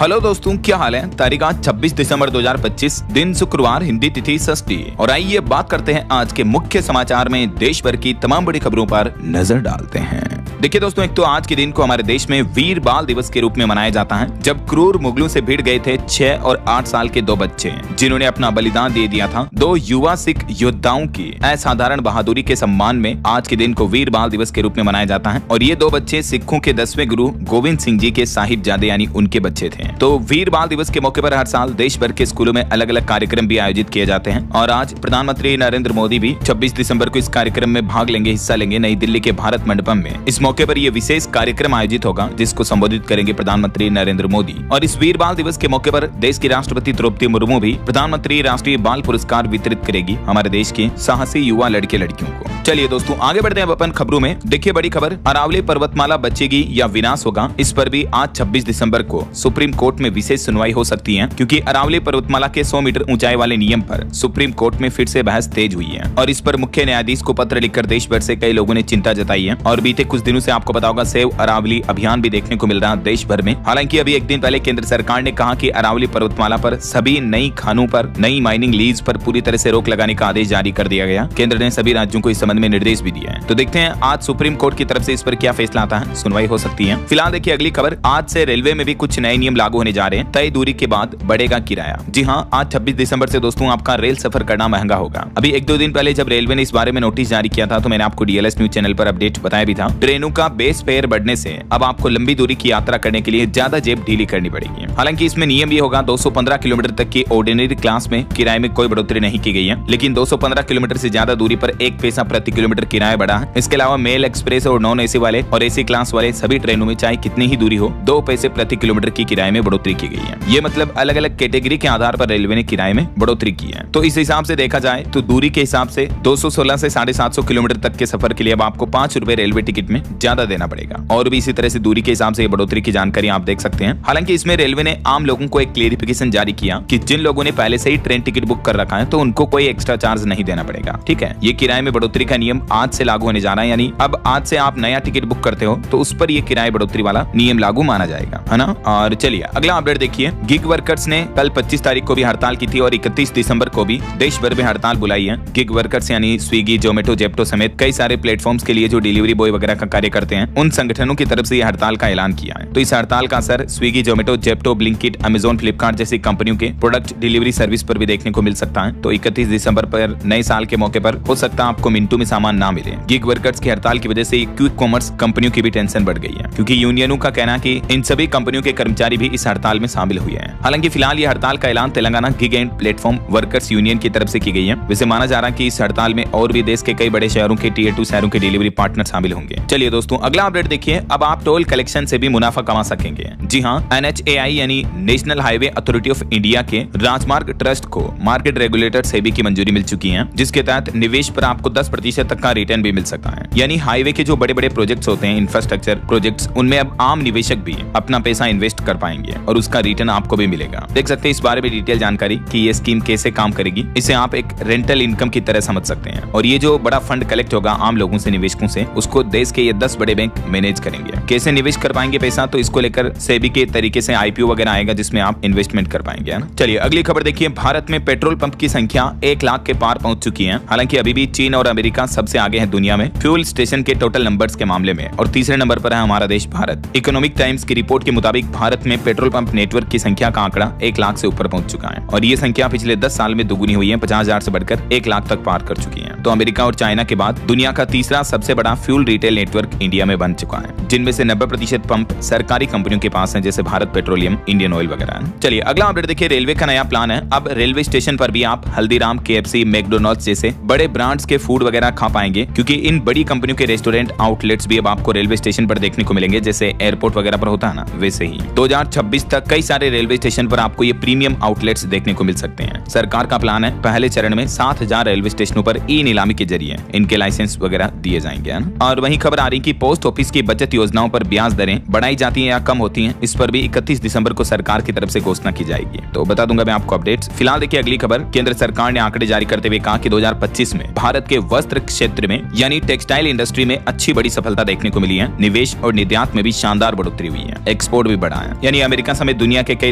Hello दोस्तों, क्या हाल है। तारीख आज 26 दिसंबर 2025, दिन शुक्रवार, हिंदी तिथि षष्ठी। और आइए बात करते हैं आज के मुख्य समाचार में देश भर की तमाम बड़ी खबरों पर नजर डालते हैं। देखिए दोस्तों, एक तो आज के दिन को हमारे देश में वीर बाल दिवस के रूप में मनाया जाता है, जब क्रूर मुगलों से भिड़ गए थे 6 और 8 साल के 2 बच्चे, जिन्होंने अपना बलिदान दे दिया था। 2 युवा सिख योद्धाओं की असाधारण बहादुरी के सम्मान में आज के दिन को वीर बाल दिवस के रूप में मनाया जाता है। और ये 2 बच्चे सिखों के 10वें गुरु गोविंद सिंह जी के साहिबजादे यानी उनके बच्चे थे। तो वीर बाल दिवस के मौके पर हर साल देश भर के स्कूलों में अलग अलग कार्यक्रम भी आयोजित किए जाते हैं। और आज प्रधानमंत्री नरेंद्र मोदी भी 26 दिसंबर को इस कार्यक्रम में भाग लेंगे, हिस्सा लेंगे नई दिल्ली के भारत मंडपम में। इस मौके पर यह विशेष कार्यक्रम आयोजित होगा, जिसको संबोधित करेंगे प्रधानमंत्री नरेंद्र मोदी। और इस वीर बाल दिवस के मौके पर देश की राष्ट्रपति द्रौपदी मुर्मू भी प्रधानमंत्री राष्ट्रीय बाल पुरस्कार वितरित करेगी हमारे देश के साहसी युवा लड़के लड़कियों को। चलिए दोस्तों, आगे बढ़ते हैं अपन खबरों में। देखिए बड़ी खबर, अरावली पर्वतमाला बचेगी या विनाश होगा, इस पर भी आज 26 दिसंबर को सुप्रीम कोर्ट में विशेष सुनवाई हो सकती है, क्योंकि अरावली पर्वतमाला के 100 मीटर ऊंचाई वाले नियम पर सुप्रीम कोर्ट में फिर से बहस तेज हुई है। और इस पर मुख्य न्यायाधीश को पत्र लिखकर देश भर से कई लोगों ने चिंता जताई है। और बीते कुछ दिनों से आपको पता होगा सेव अरावली अभियान भी देखने को मिल रहा है देश भर में। हालांकि अभी एक दिन पहले केंद्र सरकार ने कहा कि अरावली पर्वतमाला पर सभी नई खानों पर, नई माइनिंग लीज पर पूरी तरह से रोक लगाने का आदेश जारी कर दिया गया। केंद्र ने सभी राज्यों को इस संबंध में निर्देश भी दिया है। तो देखते हैं आज सुप्रीम कोर्ट की तरफ से इस पर क्या फैसला आता है, सुनवाई हो सकती है। फिलहाल देखिए अगली खबर, आज से रेलवे में भी कुछ नए नियम लागू होने जा रहे हैं। तय दूरी के बाद बढ़ेगा किराया। जी हाँ, आज 26 दिसंबर से दोस्तों आपका रेल सफर करना महंगा होगा। अभी 1-2 दिन पहले जब रेलवे ने इस बारे में नोटिस जारी किया था, तो मैंने आपको डीएलएस न्यूज चैनल पर अपडेट बताया भी था। ट्रेनों का बेस फेयर बढ़ने से अब आपको लंबी दूरी की यात्रा करने के लिए ज्यादा जेब ढीली करनी पड़ेगी। हालांकि इसमें नियम ये होगा, 215 किलोमीटर तक की ऑर्डिनरी क्लास में किराए में कोई बढ़ोतरी नहीं की गई है, लेकिन 215 किलोमीटर से ज्यादा दूरी पर 1 पैसा प्रति किलोमीटर किराया बढ़ा है। इसके अलावा मेल, एक्सप्रेस और नॉन एसी वाले और एसी क्लास वाले सभी ट्रेनों में चाहे कितनी ही दूरी हो, 2 पैसे प्रति किलोमीटर की किराए में बढ़ोतरी की गई है। ये मतलब अलग अलग कैटेगरी के आधार पर रेलवे ने किराए में बढ़ोतरी की है। तो इस हिसाब से देखा जाए तो दूरी के हिसाब से 216 से 750 किलोमीटर तक के सफर के लिए अब आपको 5 रुपए रेलवे टिकट में ज्यादा देना पड़ेगा। और भी इसी तरह से दूरी के हिसाब से बढ़ोतरी की जानकारी आप देख सकते हैं। हालांकि इसमें रेलवे ने आम लोगों को एक क्लेरिफिकेशन जारी किया कि जिन लोगों ने पहले से ही ट्रेन टिकट बुक कर रखा है तो उनको कोई एक्स्ट्रा चार्ज नहीं देना पड़ेगा। ठीक है, ये किराए में बढ़ोतरी का नियम आज से लागू होने जा रहा है, यानी अब आज से आप नया टिकट बुक करते हो तो उस पर ये किराए बढ़ोतरी वाला नियम लागू माना जाएगा, है ना। और चलिए अगला अपडेट देखिए, गिग वर्कर्स ने कल 25 तारीख को भी हड़ताल की थी और 31 दिसंबर को भी देश भर में हड़ताल बुलाई है। गिग वर्कर्स यानी स्विगी, जोमेटो, जेप्टो समेत कई सारे प्लेटफॉर्म्स के लिए जो डिलीवरी बॉय वगैरह का कार्य करते हैं, उन संगठनों की तरफ से यह हड़ताल का ऐलान किया है। तो इस हड़ताल का असर Swiggy, Zomato, Zepto, Blinkit, Amazon, Flipkart जैसी कंपनियों के प्रोडक्ट डिलीवरी सर्विस पर भी देखने को मिल सकता है। तो 31 दिसंबर पर नए साल के मौके पर हो सकता है आपको मिनटों में सामान ना मिले। गिग वर्कर्स की हड़ताल की वजह से क्विक कॉमर्स कंपनियों की भी टेंशन बढ़ गई है, क्योंकि यूनियनों का कहना है कि इन सभी कंपनियों के कर्मचारी भी इस हड़ताल में शामिल हुए हैं। हालांकि फिलहाल ये हड़ताल का ऐलान Telangana gig and platform workers union की तरफ से की गई है। वैसे माना जा रहा है कि इस हड़ताल में और भी देश के कई बड़े शहरों के Tier 2 शहरों के डिलीवरी पार्टनर शामिल होंगे। चलिए दोस्तों अगला अपडेट देखिए, अब आप टोल कलेक्शन से भी मुनाफा कमा सकेंगे। जी हाँ, NHAI यानी national highway authority of India के राजमार्ग ट्रस्ट को मार्केट रेगुलेटर सेबी की मंजूरी मिल चुकी है, जिसके तहत निवेश पर आपको 10% तक का रिटर्न भी मिल सकता है। यानी हाईवे के जो बड़े बड़े प्रोजेक्ट्स होते हैं, इंफ्रास्ट्रक्चर प्रोजेक्ट्स, उनमें अब आम निवेशक भी अपना पैसा इन्वेस्ट कर पाएंगे और उसका रिटर्न आपको भी मिलेगा। देख सकते हैं इस बारे में डिटेल जानकारी कि ये स्कीम कैसे काम करेगी। इसे आप एक रेंटल इनकम की तरह समझ सकते हैं। और ये जो बड़ा फंड कलेक्ट होगा आम लोगों से, निवेशकों से, उसको देश के ये 10 बड़े बैंक मैनेज करेंगे। कैसे निवेश कर पाएंगे पैसा, तो इसको लेकर सेबी के तरीके से IPO वगैरह आएगा, जिसमें आप इन्वेस्टमेंट कर पाएंगे, है ना। चलिए अगली खबर देखिए, भारत में पेट्रोल पंप की संख्या 1 लाख के पार पहुंच चुकी है। हालांकि अभी भी चीन और अमेरिका सबसे आगे है दुनिया में फ्यूल स्टेशन के टोटल नंबर्स के मामले में, और तीसरे नंबर पर है हमारा देश भारत। इकोनॉमिक टाइम्स की रिपोर्ट के मुताबिक भारत में पेट्रोल पंप नेटवर्क की संख्या का आंकड़ा 1 लाख से ऊपर पहुंच चुका है और ये संख्या पिछले 10 साल में दुगुनी हुई है, 50,000 से बढ़कर 1 लाख तक पार कर चुकी है। तो अमेरिका और चाइना के बाद दुनिया का तीसरा सबसे बड़ा फ्यूल रिटेल नेटवर्क इंडिया में बन चुका है, जिनमें से 90% पंप सरकारी कंपनियों के पास है, जैसे भारत पेट्रोलियम, इंडियन ऑयल वगैरह। चलिए अगला अपडेट देखिए, रेलवे का नया प्लान है। अब रेलवे स्टेशन पर भी आप हल्दीराम, KFC, मैकडोनल्ड्स जैसे बड़े ब्रांड्स के फूड वगैरह खा पाएंगे, क्योंकि इन बड़ी कंपनियों के रेस्टोरेंट आउटलेट्स भी अब आपको रेलवे स्टेशन पर देखने को मिलेंगे, जैसे एयरपोर्ट वगैरह पर होता है ना, वैसे ही 2026 तक कई सारे रेलवे स्टेशन पर आपको ये प्रीमियम आउटलेट्स देखने को मिल सकते हैं। सरकार का प्लान है पहले चरण में 7,000 रेलवे स्टेशनों पर ई नीलामी के जरिए इनके लाइसेंस वगैरह दिए जाएंगे। और वहीं खबर आ रही कि पोस्ट ऑफिस की बचत योजनाओं पर ब्याज दरें बढ़ाई जाती हैं या कम होती हैं, इस पर भी 31 दिसंबर को सरकार की तरफ से घोषणा की जाएगी। तो बता दूंगा मैं आपको अपडेट्स। फिलहाल देखिए अगली खबर। केंद्र सरकार ने आंकड़े जारी करते हुए कहा कि 2025 में भारत के वस्त्र क्षेत्र में यानी टेक्सटाइल इंडस्ट्री में अच्छी बड़ी सफलता देखने को मिली है। निवेश और निर्यात में भी शानदार बढ़ोतरी हुई है। एक्सपोर्ट भी बढ़ा है, यानी अमेरिका समेत दुनिया के कई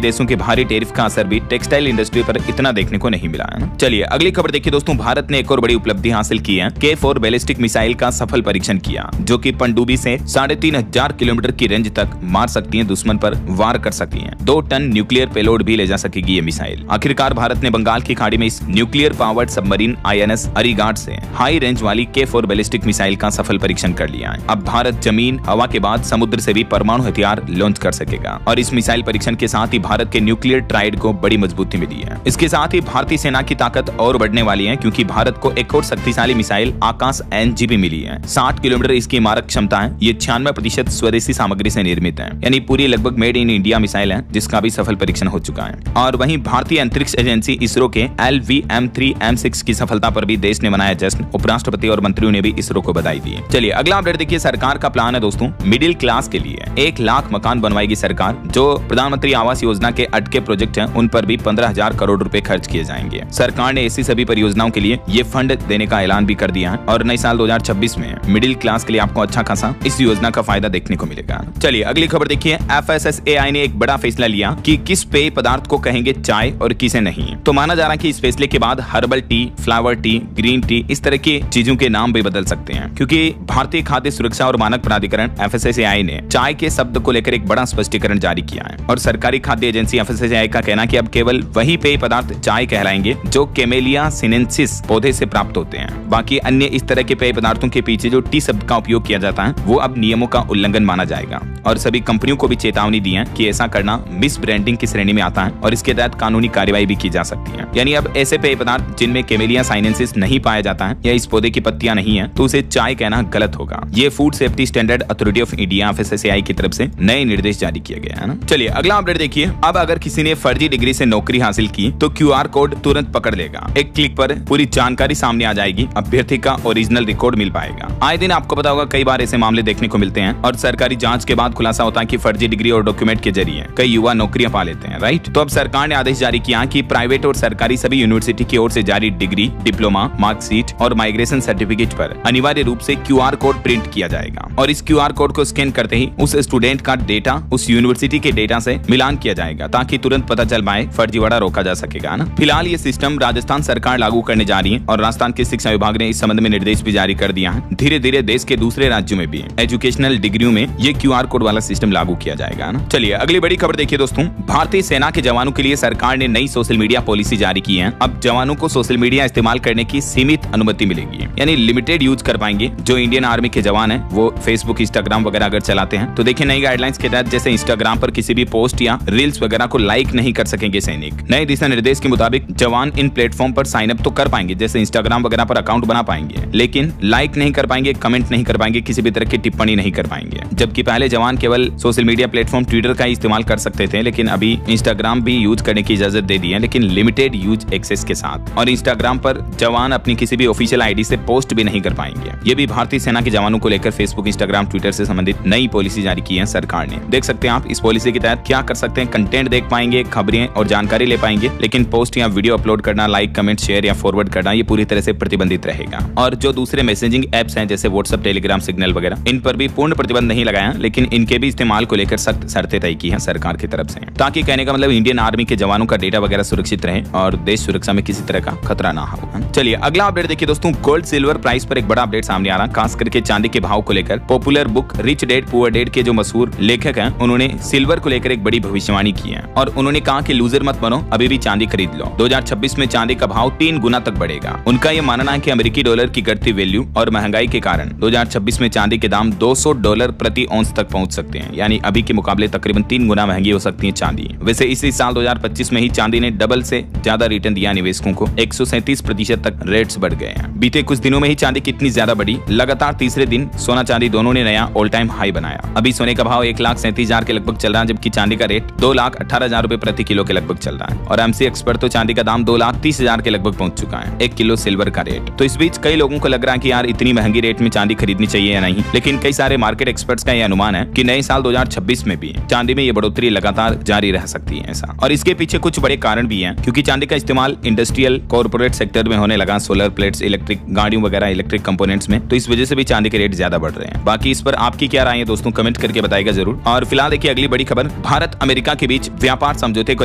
देशों के भारी टैरिफ का असर भी टेक्सटाइल इंडस्ट्री पर इतना देखने को नहीं मिला है। चलिए अगली खबर देखिए दोस्तों। भारत ने एक और बड़ी उपलब्धि हासिल की है। K4 बैलिस्टिक मिसाइल का सफल परीक्षण किया, जो कि पनडुब्बी से 3500 किलोमीटर की रेंज तक मार सकती है, दुश्मन पर वार कर सकती है। 2 टन न्यूक्लियर पेलोड भी ले जा सकेगी ये मिसाइल। आखिरकार भारत ने बंगाल की खाड़ी में इस न्यूक्लियर पावर्ड सबमरीन INS अरिगाट से हाई रेंज वाली K4 बैलिस्टिक मिसाइल का सफल परीक्षण कर लिया है। अब भारत जमीन हवा के बाद समुद्र से भी परमाणु हथियार लॉन्च कर सकेगा और इस मिसाइल परीक्षण के साथ ही भारत के न्यूक्लियर ट्राइड को बड़ी मजबूती मिली है। इसके साथ ही भारतीय सेना की ताकत और बढ़ने वाली है, क्योंकि भारत को एक और शक्तिशाली मिसाइल आकाश NG भी मिली है। 60 किलोमीटर इसकी मारक क्षमता है। ये 96% स्वदेशी सामग्री से निर्मित है, यानी पूरी लगभग मेड इन इंडिया मिसाइल है, जिसका भी सफल परीक्षण हो चुका है। और वहीं भारतीय अंतरिक्ष एजेंसी इसरो के LVM-3M6 की सफलता पर भी देश ने मनाया जश्न। उपराष्ट्रपति और मंत्रियों ने भी इसरो को बधाई दी। चलिए अगला अपडेट देखिए। सरकार का प्लान है दोस्तों, मिडिल क्लास के लिए 1 लाख मकान बनवाएगी सरकार। जो प्रधानमंत्री आवास योजना के अटके प्रोजेक्ट हैं, उन पर भी 15,000 करोड़ रुपए खर्च किए जाएंगे। सरकार ने ऐसी सभी परियोजनाओं के लिए ये फंड देने का ऐलान भी कर दिया है और नए साल 2026 में मिडिल क्लास के लिए आपको अच्छा खासा इस योजना का फायदा देखने को मिलेगा। चलिए अगली खबर देखिए। FSSAI ने एक बड़ा फैसला लिया कि किस पेय पदार्थ को कहेंगे चाय और किसे नहीं। तो माना जा रहा है कि इस फैसले के बाद herbal tea, flower T, green tea, इस तरह की चीजों के नाम भी बदल सकते हैं, क्योंकि भारतीय खाद्य सुरक्षा और मानक प्राधिकरण FSSAI ने चाय के शब्द को लेकर एक बड़ा स्पष्टीकरण जारी किया है। और सरकारी खाद्य एजेंसी FSSAI का कहना कि अब केवल वही पेय पदार्थ चाय कहलाएंगे जो कैमेलिया सिनेंसिस पौधे से प्राप्त होते हैं। बाकी अन्य इस तरह के पेय पदार्थों के पीछे जो टी शब्द का उपयोग किया जाता है, वो अब नियमों का उल्लंघन माना जाएगा। और सभी कंपनियों को भी चेतावनी दी है कि ऐसा करना मिस ब्रांडिंग की श्रेणी में आता है और इसके तहत कानूनी कार्रवाई भी की जा सकती है। यानी अब ऐसे पेय पदार्थ जिनमें कैमेलिया साइनेंसिस नहीं पाया जाता है या इस पौधे की पत्तियां नहीं है, तो उसे चाय कहना गलत होगा। ये food safety standard authority of India FSSAI की तरफ से नए निर्देश जारी किया गया है ना। चलिए अगला अपडेट देखिए। अब अगर किसी ने फर्जी डिग्री से नौकरी हासिल की तो QR कोड तुरंत पकड़ लेगा। एक क्लिक पर पूरी जानकारी सामने आ जाएगी। अभ्यर्थी का ओरिजिनल रिकॉर्ड मिल पाएगा। आए दिन आपको पता होगा कई बार ऐसे मामले देखने को मिलते हैं और सरकारी जांच के बाद खुलासा होता है कि फर्जी डिग्री और डॉक्यूमेंट के जरिए कई युवा नौकरियां पा लेते हैं, राइट। तो अब सरकार ने आदेश जारी किया कि प्राइवेट और सरकारी सभी यूनिवर्सिटी की ओर से जारी डिग्री, डिप्लोमा, मार्कशीट और माइग्रेशन सर्टिफिकेट पर अनिवार्य रूप से QR कोड प्रिंट किया जाएगा और इस QR कोड को स्कैन करते ही उस स्टूडेंट का डेटा उस यूनिवर्सिटी के डेटा से मिलान किया जाएगा, ताकि तुरंत पता चल पाए, फर्जीवाड़ा रोका जा सकेगा ना। फिलहाल ये सिस्टम राजस्थान सरकार लागू करने जा रही है और राजस्थान के शिक्षा विभाग ने इस संबंध में निर्देश भी जारी कर दिया है। धीरे धीरे देश के दूसरे राज्यों में भी एजुकेशनल डिग्रियों में ये QR कोड वाला सिस्टम लागू किया जाएगा ना। चलिए अगली बड़ी खबर देखिए दोस्तों। भारतीय सेना के जवानों के लिए सरकार ने नई सोशल मीडिया पॉलिसी जारी की है। अब जवानों को सोशल मीडिया इस्तेमाल करने की सीमित अनुमति मिलेगी, यानी लिमिटेड यूज कर पाएंगे। जो इंडियन आर्मी के जवान हैं वो फेसबुक, इंस्टाग्राम वगैरह अगर चलाते हैं तो देखिए नई गाइडलाइंस के तहत जैसे इंस्टाग्राम पर किसी भी पोस्ट या रील्स वगैरह को लाइक नहीं कर सकेंगे सैनिक। नए दिशा निर्देश के मुताबिक जवान इन प्लेटफॉर्म पर साइन अप तो कर पाएंगे, जैसे इंस्टाग्राम वगैरह पर अकाउंट बना पाएंगे, लेकिन लाइक नहीं कर पाएंगे, कमेंट नहीं कर पाएंगे, किसी भी तरह की टिप्पणी नहीं कर पाएंगे। जबकि पहले जवान केवल सोशल मीडिया प्लेटफॉर्म ट्विटर का इस्तेमाल कर सकते थे, लेकिन अभी इंस्टाग्राम भी यूज करने की इजाजत दे दी है, लेकिन लिमिटेड यूज एक्सेस के साथ। और इंस्टाग्राम पर जवान अपनी किसी भी ऑफिशियल आईडी से पोस्ट भी नहीं कर पाएंगे। ये भी भारतीय सेना के जवानों को लेकर फेसबुक, इंस्टाग्राम, ट्विटर से संबंधित नई पॉलिसी जारी की है सरकार ने। देख सकते हैं आप इस पॉलिसी के तहत क्या कर सकते हैं। कंटेंट देख पाएंगे, खबरें और जानकारी ले पाएंगे, लेकिन पोस्ट या वीडियो अपलोड करना, लाइक, कमेंट, शेयर या फॉरवर्ड करना ये पूरी तरह से प्रतिबंधित रहेगा। और जो दूसरे मैसेजिंग एप्स हैं जैसे व्हाट्सएप, टेलीग्राम, सिग्नल वगैरह, इन पर भी पूर्ण प्रतिबंध नहीं लगाया, लेकिन इनके भी इस्तेमाल को लेकर सख्त शर्तें तय की है सरकार की तरफ से, ताकि कहने का मतलब इंडियन आर्मी के जवानों का डेटा वगैरह सुरक्षित रहे और देश सुरक्षा में किसी तरह का खतरा ना हो। चलिए अगला अपडेट देखिए दोस्तों। गोल्ड सिल्वर प्राइस पर एक बड़ा अपडेट सामने आ रहा, खास करके चांदी के भाव को लेकर। Popular book rich dad poor dad के जो मशहूर लेखक हैं, उन्होंने सिल्वर को लेकर एक बड़ी भविष्यवाणी की है और उन्होंने कहा कि लूजर मत बनो, अभी भी चांदी खरीद लो। 2026 में चांदी का भाव 3 गुना तक बढ़ेगा। उनका यह मानना है कि अमेरिकी डॉलर की घटती वैल्यू और महंगाई के कारण 2026 में चांदी के दाम $200 प्रति औंस तक पहुंच सकते हैं, यानी अभी के मुकाबले तकरीबन 3 गुना महंगी हो सकती है चांदी। वैसे इसी साल 2025 में ही चांदी ने डबल से ज्यादा रिटर्न दिया निवेशकों को, 137% तक रेट्स बढ़ गए हैं। बीते कुछ दिनों में ही चांदी कितनी ज्यादा बढ़ी, लगातार तीसरे दिन सोना चांदी दोनों ने नया ऑल टाइम हाई बनाया। अभी सोने का भाव 1,37,000 के लगभग चल रहा है, जबकि चांदी का रेट 2,18,000 रुपए प्रति किलो के लगभग चल रहा है। और MCX पर तो चांदी का दाम 2,30,000 के लगभग पहुंच चुका है, 1 किलो सिल्वर का रेट। तो इस बीच कई लोगों को लग रहा है कि यार इतनी महंगी रेट में चांदी खरीदनी चाहिए या या नहीं, लेकिन कई सारे मार्केट एक्सपर्ट्स का यह अनुमान है कि नए साल 2026 में भी चांदी में ये बढ़ोतरी लगातार जारी रह सकती है ऐसा। और इसके पीछे कुछ बड़े कारण भी हैं, क्योंकि चांदी का इस्तेमाल इंडस्ट्रियल कॉर्पोरेट सेक्टर में होने लगा, सोलर प्लेट्स, इलेक्ट्रिक गाड़ियों वगैरह, इलेक्ट्रिक कंपोनेंट्स में, तो इस वजह से भी चांदी के रेट ज्यादा बढ़ रहे हैं। बाकी इस पर आपकी क्या राय है दोस्तों, कमेंट करके बताइएगा जरूर। और फिलहाल देखिए अगली बड़ी खबर, भारत अमेरिका के बीच व्यापार समझौते को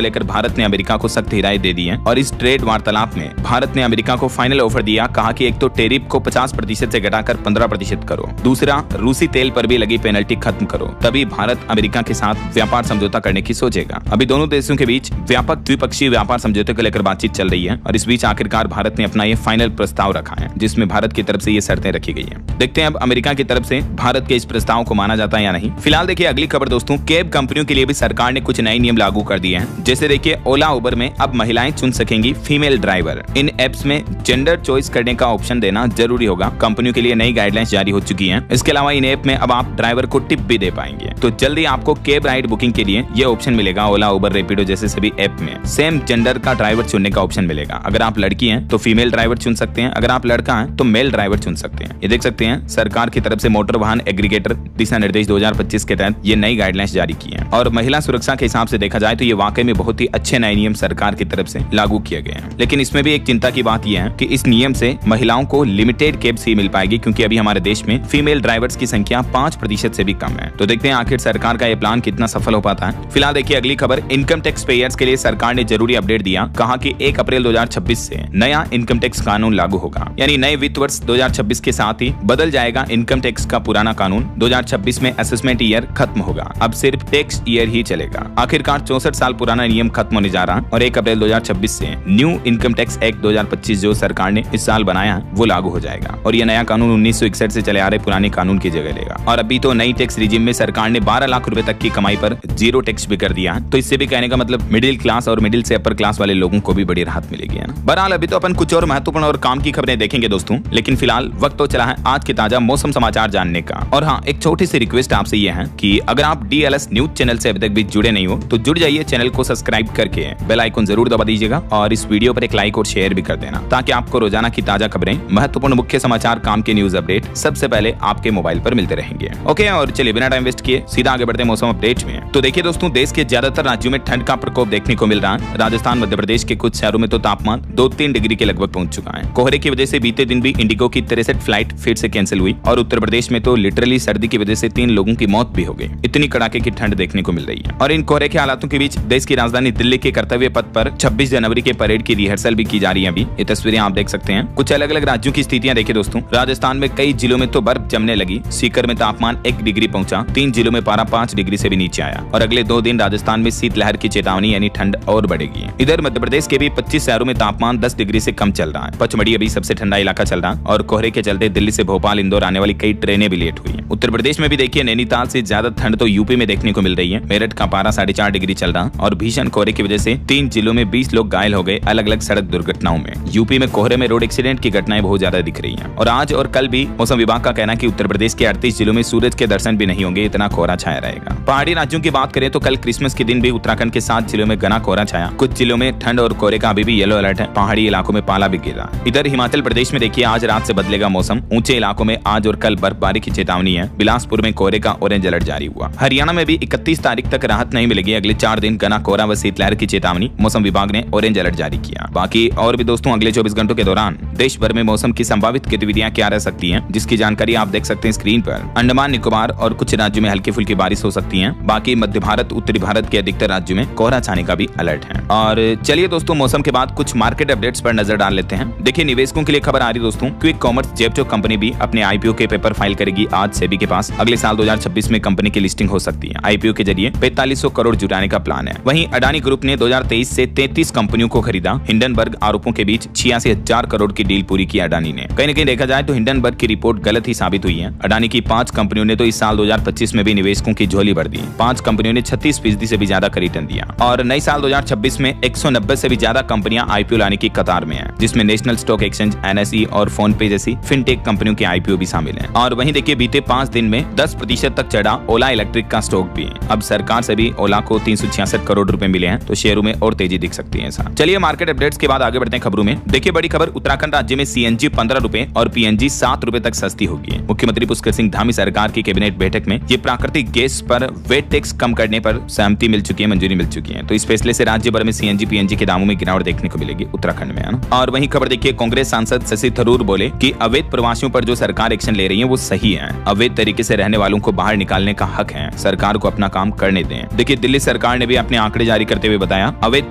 लेकर भारत ने अमेरिका को सख्त हिदायत दे दी है। और इस ट्रेड वार्तालाप में भारत ने अमेरिका को फाइनल ऑफर दिया, कहा कि एक तो टैरिफ को 50% से घटाकर 15% करो, दूसरा रूसी तेल पर भी लगी पेनल्टी खत्म करो, तभी भारत अमेरिका के साथ व्यापार समझौता करने की सोचेगा। अभी दोनों देशों के बीच व्यापक द्विपक्षीय व्यापार समझौते को लेकर बातचीत चल रही है और इस बीच आखिरकार भारत ने अपना ये फाइनल प्रस्ताव रखा है, जिसमें भारत की तरफ से ये शर्तें रखी गई हैं। देखते हैं अब अमेरिका की तरफ से भारत के इस प्रस्ताव को माना जाता है या नहीं। फिलहाल देखिए अगली खबर दोस्तों, कैब कंपनियों के लिए भी सरकार ने कुछ नए नियम लागू कर दिए हैं। जैसे देखिए ओला उबर में अब महिलाएं चुन सकेंगी फीमेल ड्राइवर। इन एप्स में जेंडर चॉइस करने का ऑप्शन देना जरूरी होगा। कंपनियों के लिए नई गाइडलाइंस जारी हो चुकी हैं। इसके अलावा इन ऐप में अब आप ड्राइवर को टिप भी दे पाएंगे। तो जल्दी आपको कैब राइड बुकिंग के लिए ये ऑप्शन मिलेगा। ओला उबर रैपिडो जैसे सभी ऐप में सेम जेंडर का ड्राइवर चुनने का ऑप्शन मिलेगा। अगर आप लड़की हैं तो फीमेल ड्राइवर चुन सकते हैं, अगर आप लड़का हैं तो मेल ड्राइवर चुन सकते हैं। ये देख सकते हैं सरकार की तरफ से मोटर वाहन एग्रीगेटर दिशा निर्देश 2025 के तहत ये नई गाइडलाइंस जारी की है। और महिला सुरक्षा के हिसाब से देखा जाए तो ये वाकई में बहुत ही अच्छे नए नियम सरकार की तरफ से लागू किए गए हैं। लेकिन इसमें भी एक चिंता की बात यह है कि इस नियम से महिलाओं को लिमिटेड कैब्स ही मिल पाएगी, क्योंकि अभी हमारे देश में फीमेल ड्राइवर्स की संख्या 5% से भी कम है। तो देखते हैं आखिर सरकार का ये प्लान कितना सफल हो पाता है। फिलहाल देखिए अगली खबर, इनकम टैक्स पेयर्स के लिए सरकार ने जरूरी अपडेट दिया। कहा कि 1 अप्रैल 2026 से नया इनकम टैक्स कानून लागू होगा, यानी नए वित्त वर्ष 2026 के साथ ही बदल जाएगा इनकम टैक्स का पुराना कानून। 2026 में असेसमेंट ईयर खत्म होगा, अब सिर्फ टैक्स ईयर ही चलेगा। आखिरकार 64 साल पुराना नियम खत्म होने जा रहा है और 1 अप्रैल 2026 से न्यू इनकम टैक्स एक्ट 2025 जो सरकार ने इस साल बनाया है वो लागू हो जाएगा। और ये नया कानून 1961 से चले आ रहे पुराने कानून की जगह लेगा। और अभी तो नई टैक्स रिजिम में सरकार ने 12 लाख रुपए तक की कमाई पर जीरो टैक्स भी कर दिया है। तो इससे भी कहने का मतलब मिडिल क्लास और मिडिल से अपर क्लास वाले लोगों को भी बड़ी राहत मिलेगी, है ना। बहरहाल अभी तो अपन कुछ और महत्वपूर्ण और काम की खबरें देखेंगे दोस्तों, लेकिन फिलहाल वक्त तो चला है आज के ताजा मौसम समाचार जानने का। और हाँ, एक छोटी सी रिक्वेस्ट आपसे ये है कि अगर आप DLS न्यूज चैनल से अभी तक भी जुड़े नहीं हो तो जुड़ जाइए, चैनल को सब्सक्राइब करके बेल आइकन जरूर दबा दीजिएगा और इस वीडियो पर एक लाइक और शेयर भी कर देना, ताकि आपको रोजाना की ताजा खबरें, महत्वपूर्ण मुख्य समाचार, काम के न्यूज अपडेट सबसे पहले आपके मोबाइल पर मिलते रहेंगे। ओके, और चलिए बिना टाइम वेस्ट किए सीधा आगे बढ़ते हैं मौसम अपडेट में। तो देखिए दोस्तों, देश के ज्यादातर राज्यों में ठंड का प्रकोप देखने को मिल रहा है। राजस्थान, मध्य प्रदेश के कुछ शहरों में तो तापमान 2-3 डिग्री के लगभग पहुंच चुका है। कोहरे की वजह से बीते दिन भी इंडिगो की 63 फ्लाइट फिर से कैंसिल हुई और उत्तर प्रदेश में तो लिटरली सर्दी की वजह से 3 लोगों की मौत भी हो गई। इतनी कड़ाके की ठंड देखने को मिल रही है। और इन कोहरे के हालातों के बीच देश की राजधानी दिल्ली के कर्तव्य पथ पर 26 जनवरी के परेड की रिहर्सल भी की जा रही है। अभी ये तस्वीरें आप देख सकते हैं। कुछ अलग अलग राज्यों की स्थितियां देखिए दोस्तों। राजस्थान में कई जिलों में तो बर्फ जमने लगी। सीकर में तापमान 1 डिग्री पहुंचा, 3 जिलों में पारा 5 डिग्री से भी नीचे आया। और अगले 2 दिन राजस्थान में शीतलहर की चेतावनी, यानी ठंड और बढ़ेगी। इधर मध्य प्रदेश के भी 25 शहरों में तापमान 10 डिग्री से कम चल रहा है। पचमढ़ी अभी सबसे ठंडा इलाका चल रहा है और कोहरे के चलते दिल्ली से भोपाल, इंदौर आने वाली कई ट्रेनें भी लेट हुई हैं। उत्तर प्रदेश में भी देखिए नैनीताल से ज्यादा ठंड तो यूपी में देखने को मिल रही है। मेरठ का पारा 4.5 डिग्री चल रहा और भीषण कोहरे की वजह से 3 जिलों में 20 लोग घायल हो गए अलग अलग सड़क दुर्घटनाओं में। यूपी में कोहरे में रोड एक्सीडेंट की घटनाएं बहुत ज्यादा दिख रही हैं। और आज और कल भी मौसम विभाग का कहना है कि उत्तर प्रदेश के 38 जिलों में सूरज के दर्शन भी नहीं होंगे, इतना कोहरा छाया रहेगा। पहाड़ी राज्यों की बात करें तो कल क्रिसमस के दिन भी उत्तराखंड के 7 जिलों में घना कोहरा छाया। कुछ जिलों में ठंड और कोहरे का अभी भी येलो अलर्ट है। पहाड़ी इलाकों में पाला भी गिरा। इधर हिमाचल प्रदेश में देखिए आज रात से बदलेगा मौसम। ऊंचे इलाकों में आज और कल बर्फबारी की चेतावनी है। बिलासपुर में कोहरे का ऑरेंज अलर्ट जारी हुआ। हरियाणा में भी 31 तारीख तक राहत नहीं मिलेगी। अगले 4 दिन घना कोहरा व शीतलहर की चेतावनी मौसम विभाग ने ऑरेंज अलर्ट जारी किया। बाकी और भी दोस्तों अगले 24 घंटों के दौरान देश भर में मौसम की संभावित गतिविधियां क्या रह सकती हैं, जिसकी जानकारी आप देख सकते हैं स्क्रीन पर। अंडमान निकोबार और कुछ राज्यों में हल्की फुल्की बारिश हो सकती है। बाकी मध्य भारत, उत्तरी भारत के अधिकतर राज्यों में कोहरा छाने का भी अलर्ट है। और चलिए दोस्तों, मौसम के बाद कुछ मार्केट अपडेट्स पर नजर डाल लेते हैं। देखिए निवेशकों के लिए खबर आ रही दोस्तों, क्विक कॉमर्स जेप्टो कंपनी भी अपने आईपीओ के पेपर फाइल करेगी आज सेबी के पास। अगले साल 2026 में कंपनी की लिस्टिंग हो सकती है। आईपीओ के जरिए 4500 करोड़ जुटाने का प्लान है। वहीं अडानी ग्रुप ने 2023 से 33 कंपनियों को खरीदा। हिंडनबर्ग आरोपों के बीच 86,000 करोड़ की डील पूरी की अडानी ने। कहीं न कहीं देखा जाए तो हिंडनबर्ग की रिपोर्ट गलत ही साबित हुई है। अडानी की 5 कंपनियों ने तो इस साल 2025 में भी निवेशकों की झोली भर दी। 5 कंपनियों ने 36% से भी ज्यादा का रिटर्न दिया। और नए साल 2026 जिसमें 190 से भी ज्यादा कंपनियां आईपीओ लाने की कतार में हैं, जिसमें नेशनल स्टॉक एक्सचेंज, एनएसई और फोन पे जैसी फिनटेक कंपनियों के आईपीओ भी शामिल हैं। और वहीं देखिए बीते 5 दिन में 10% तक चढ़ा ओला इलेक्ट्रिक का स्टॉक भी। अब सरकार से भी ओला को 366 करोड़ रुपए मिले हैं, तो शेयरों में और तेजी दिख सकती है। चलिए मार्केट अपडेट्स के बाद आगे बढ़ते हैं खबरों में। देखिए बड़ी खबर, उत्तराखंड राज्य में सीएनजी 15 रुपए और पीएनजी 7 रुपए तक सस्ती होगी। मुख्यमंत्री पुष्कर सिंह धामी सरकार की कैबिनेट बैठक में ये प्राकृतिक गैस पर वेट टैक्स कम करने पर सहमति मिल चुकी है, मंजूरी मिल चुकी है। तो इस फैसले से राज्य भर में सीएनजी पीएनजी के दामों में गिरावट देखने को मिलेगी उत्तराखंड में, है ना। और वहीं खबर देखिए, कांग्रेस सांसद शशि थरूर बोले कि अवैध प्रवासियों पर जो सरकार एक्शन ले रही है वो सही है। अवैध तरीके से रहने वालों को बाहर निकालने का हक है, सरकार को अपना काम करने दें। देखिए दिल्ली सरकार ने भी अपने आंकड़े जारी करते हुए बताया, अवैध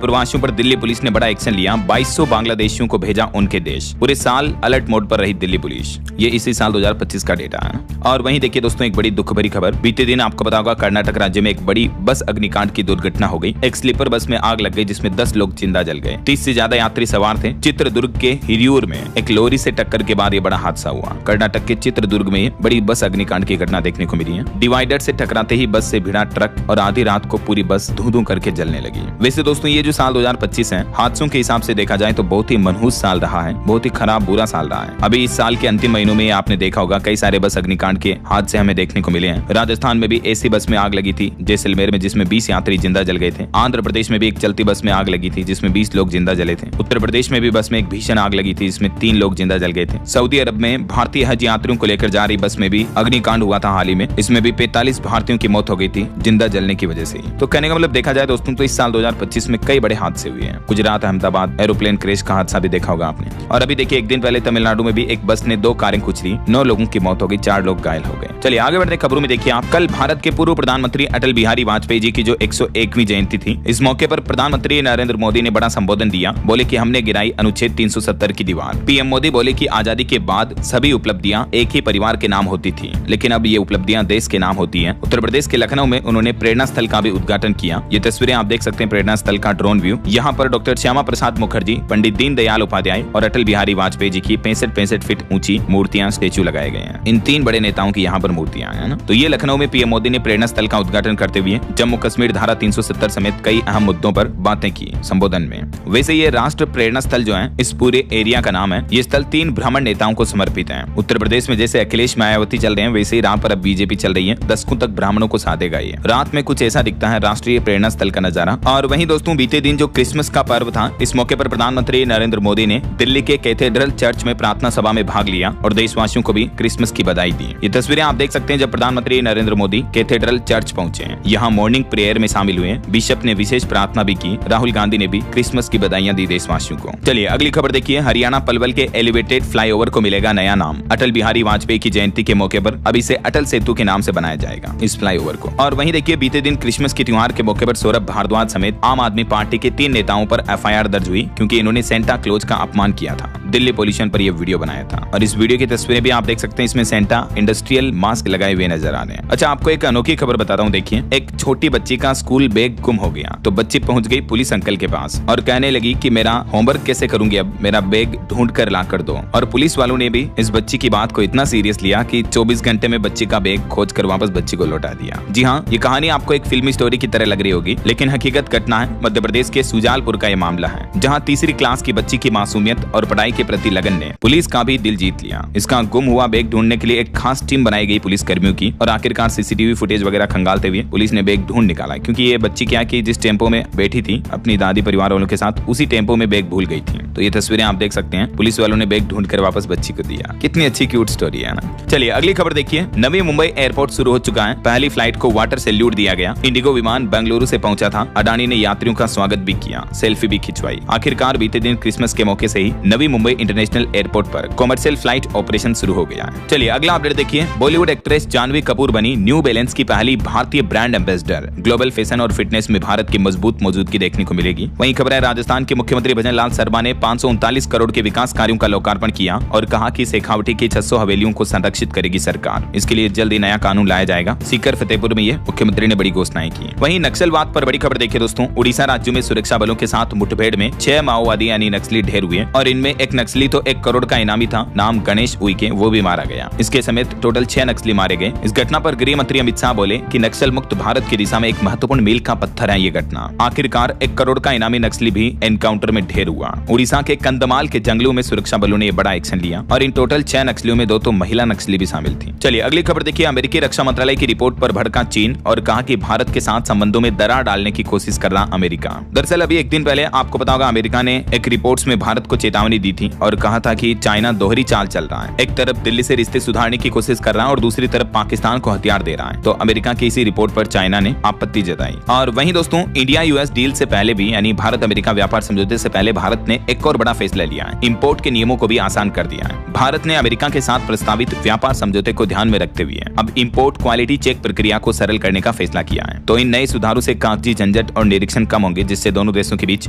प्रवासियों पर दिल्ली पुलिस ने बड़ा एक्शन लिया, 2200 बांग्लादेशियों को भेजा उनके देश। पूरे साल अलर्ट मोड पर रही दिल्ली पुलिस। ये इसी साल 2025 का डेटा है। और वहीं देखिए दोस्तों, एक बड़ी दुख भरी खबर, बीते दिन आपको पता होगा कर्नाटक राज्य में एक बड़ी बस अग्निकांड की दुर्घटना हो गई। एक स्लीपर बस में आग लग गई जिसमें 10 लोग जिंदा जल गए। 30 से ज्यादा यात्री सवार थे। चित्रदुर्ग के हिरियूर में एक लॉरी से टक्कर के बाद ये बड़ा हादसा हुआ। कर्नाटक के चित्रदुर्ग में बड़ी बस अग्निकांड की घटना देखने को मिली है। डिवाइडर से टकराते ही बस से भिड़ा ट्रक और आधी रात को पूरी बस धू-धू करके जलने लगी। वैसे दोस्तों ये जो साल 2025 है, हादसों के हिसाब से देखा जाए तो बहुत ही मनहूस साल रहा है, बहुत ही खराब बुरा साल रहा है। अभी इस साल के अंतिम महीनों में आपने देखा होगा कई सारे बस अग्निकांड के हादसे हमें देखने को मिले हैं। राजस्थान में भी एसी बस में आग लगी थी जैसलमेर में, जिसमें 20 यात्री जिंदा जल गए थे। आंध्र प्रदेश में भी एक चलती बस में आग लगी थी जिसमें 20 लोग जिंदा जले थे। उत्तर प्रदेश में भी बस में एक भीषण आग लगी थी जिसमें 3 लोग जिंदा जल गए थे। सऊदी अरब में भारतीय हज यात्रियों को लेकर जा रही बस में भी अग्निकांड हुआ था हाल ही में। इसमें भी 45 भारतीयों की मौत हो गई थी जिंदा जलने की वजह से। तो कहने का मतलब देखा जाए दोस्तों तो इस साल 2025 में कई बड़े हादसे हुए हैं। गुजरात अहमदाबाद एरोप्लेन क्रैश का हादसा भी देखा होगा आपने। और अभी देखिए एक दिन पहले तमिलनाडु में भी एक बस ने 2 कारें कुचली, 9 लोगों की मौत हो गई, 4 लोग घायल हो गए। चलिए आगे बढ़ते खबरों में। देखिए आप, कल भारत के पूर्व प्रधानमंत्री अटल बिहारी वाजपेयी जी की जो 101वीं जयंती थी, इस मौके पर प्रधानमंत्री नरेंद्र मोदी ने बड़ा संबोधन दिया। बोले कि हमने गिराई अनुच्छेद 370 की दीवार। पीएम मोदी बोले कि आजादी के बाद सभी उपलब्धियां एक ही परिवार के नाम होती थी, लेकिन अब ये उपलब्धियां देश के नाम होती हैं। उत्तर प्रदेश के लखनऊ में उन्होंने प्रेरणा स्थल का भी उद्घाटन किया। ये तस्वीरें आप देख सकते हैं, प्रेरणा स्थल का ड्रोन व्यू। यहाँ पर डॉक्टर श्यामा प्रसाद मुखर्जी, पंडित दीनदयाल उपाध्याय और अटल बिहारी वाजपेयी जी की 65 फीट ऊंची मूर्तियां, स्टेचू लगाए गए हैं। इन 3 बड़े नेताओं की यहाँ पर मूर्तियां हैं ना। तो ये लखनऊ में पीएम मोदी ने प्रेरणा स्थल का उद्घाटन करते हुए जम्मू कश्मीर धारा 370 समेत कई अहम मुद्दों पर बातें की संबोधन में। वैसे ये राष्ट्र प्रेरणा स्थल जो है, इस पूरे एरिया का नाम है। ये स्थल 3 ब्राह्मण नेताओं को समर्पित है। उत्तर प्रदेश में जैसे अखिलेश मायावती चल रहे हैं, वैसे ही राह पर अब बीजेपी चल रही है। दशकों तक ब्राह्मणों को साधेगा ये। रात में कुछ ऐसा दिखता है राष्ट्रीय प्रेरणा स्थल का नजारा। और वहीं दोस्तों बीते दिन जो क्रिसमस का पर्व था, इस मौके पर प्रधानमंत्री नरेंद्र मोदी ने दिल्ली के कैथेड्रल चर्च में प्रार्थना सभा में भाग लिया और देशवासियों को भी क्रिसमस की बधाई दी। ये तस्वीरें आप देख सकते हैं जब प्रधानमंत्री नरेंद्र मोदी कैथेड्रल चर्च पहुंचे हैं। यहाँ मॉर्निंग प्रेयर में शामिल हुए। बिशप ने विशेष प्रार्थना भी की। राहुल गांधी ने भी क्रिसमस की बधाइयां दी देशवासियों को। चलिए अगली खबर देखिए, हरियाणा पलवल के एलिवेटेड फ्लाईओवर को मिलेगा नया नाम। अटल बिहारी वाजपेयी की जयंती के मौके पर अब इसे अटल सेतु के नाम से बनाया जाएगा इस फ्लाईओवर को। और वहीं देखिए बीते दिन क्रिसमस के त्योहार के मौके पर सौरभ भारद्वाज समेत आम आदमी पार्टी के 3 नेताओं पर एफआईआर दर्ज हुई क्योंकि इन्होंने सेंटा क्लॉज का अपमान किया था। दिल्ली पोल्यूशन पर यह वीडियो बनाया था और इस वीडियो की तस्वीरें भी आप देख सकते हैं। इसमें सेंटा इंडस्ट्रियल मास्क लगाए हुए नजर आ रहे हैं। अच्छा, आपको एक अनोखी खबर बताता हूँ। देखिए, एक छोटी बच्ची का स्कूल बैग गुम हो गया तो बच्ची पहुंच गई पुलिस अंकल के पास और कहने लगी कि मेरा होमवर्क कैसे करूंगी, अब मेरा बैग ढूंढ कर ला कर दो। और पुलिस वालों ने भी इस बच्ची की बात को इतना सीरियस लिया कि 24 घंटे में बच्ची का बैग खोज कर वापस बच्ची को लौटा दिया। जी हाँ, ये कहानी आपको एक फिल्मी स्टोरी की तरह लग रही होगी, लेकिन हकीकत घटना है। मध्य प्रदेश के सुजालपुर का ये मामला है, जहाँ तीसरी क्लास की बच्ची की मासूमियत और पढ़ाई के प्रति लगन ने पुलिस का भी दिल जीत लिया। इसका गुम हुआ बैग ढूंढने के लिए एक खास टीम बनाई गई पुलिस कर्मियों की और आखिरकार सीसीटीवी फुटेज वगैरह खंगालते हुए पुलिस ने बैग ढूंढ निकाला। क्योंकि ये बच्ची क्या कि जिस टेम्पो में बैठी थी अपनी दादी परिवार वालों के साथ, उसी टेम्पो में बैग भूल गई थी। तो ये तस्वीरें आप देख सकते हैं, पुलिस वालों ने बैग ढूंढ कर वापस बच्ची को दिया। कितनी अच्छी क्यूट स्टोरी है ना। चलिए अगली खबर देखिए, नवी मुंबई एयरपोर्ट शुरू हो चुका है। पहली फ्लाइट को वाटर सैल्यूट दिया गया। इंडिगो विमान बेंगलुरु से पहुंचा था। अडानी ने यात्रियों का स्वागत भी किया, सेल्फी भी खिंचवाई। आखिरकार बीते दिन क्रिसमस के मौके से ही नवी मुंबई इंटरनेशनल एयरपोर्ट पर कॉमर्शियल फ्लाइट ऑपरेशन शुरू हो गया है। चलिए अगला अपडेट देखिए, बॉलीवुड एक्ट्रेस जानवी कपूर बनी न्यू बैलेंस की पहली भारतीय ब्रांड एम्बेसडर। ग्लोबल फैशन और फिटनेस में भारत की मजबूत मौजूदगी देखने को मिलेगी। वहीं खबर है, राजस्थान के मुख्यमंत्री भजन लाल शर्मा ने 539 करोड़ के विकास कार्यों का लोकार्पण किया और कहा कि शेखावटी की 600 हवेलियों को संरक्षित करेगी सरकार। इसके लिए जल्द ही नया कानून लाया जाएगा। सीकर फतेहपुर में ये मुख्यमंत्री ने बड़ी घोषणाएं की। वहीं नक्सलवाद पर बड़ी खबर देखिए दोस्तों, उड़ीसा राज्य में सुरक्षा बलों के साथ मुठभेड़ में 6 माओवादी यानी नक्सली ढेर हुए और इनमें एक नक्सली तो 1 करोड़ का इनामी था, नाम गणेश उइके, वो भी मारा गया। इसके समेत टोटल 6 नक्सली मारे गए। इस घटना पर गृह मंत्री अमित शाह बोले कि नक्सल मुक्त भारत की दिशा में एक महत्वपूर्ण मील का पत्थर है ये घटना। आखिरकार और 1 करोड़ का इनामी नक्सली भी एनकाउंटर में ढेर हुआ। उड़ीसा के कंधमाल के जंगलों में सुरक्षा बलों ने बड़ा एक्शन लिया और इन टोटल 6 नक्सलियों में 2 तो महिला नक्सली भी शामिल थी। चलिए अगली खबर देखिए। अमेरिकी रक्षा मंत्रालय की रिपोर्ट पर भड़का चीन और कहा कि भारत के साथ संबंधों में दरार डालने की कोशिश कर रहा अमेरिका। दरअसल अभी एक दिन पहले आपको पता होगा अमेरिका ने एक रिपोर्ट्स में भारत को चेतावनी दी थी और कहा था कि चाइना दोहरी चाल चल रहा है। एक तरफ दिल्ली से रिश्ते सुधारने की कोशिश कर रहा है और दूसरी तरफ पाकिस्तान को हथियार दे रहा है। तो अमेरिका की इसी रिपोर्ट पर चाइना ने आपत्ति जताई। और वहीं दोस्तों इंडिया यूएस डील से पहले भी यानी भारत अमेरिका व्यापार समझौते से पहले भारत ने एक और बड़ा फैसला लिया है। इंपोर्ट के नियमों को भी आसान कर दिया है। भारत ने अमेरिका के साथ प्रस्तावित व्यापार समझौते को ध्यान में रखते हुए अब इंपोर्ट क्वालिटी चेक प्रक्रिया को सरल करने का फैसला किया है। तो इन नए सुधारों से कागजी झंझट और निरीक्षण कम होंगे, जिससे दोनों देशों के बीच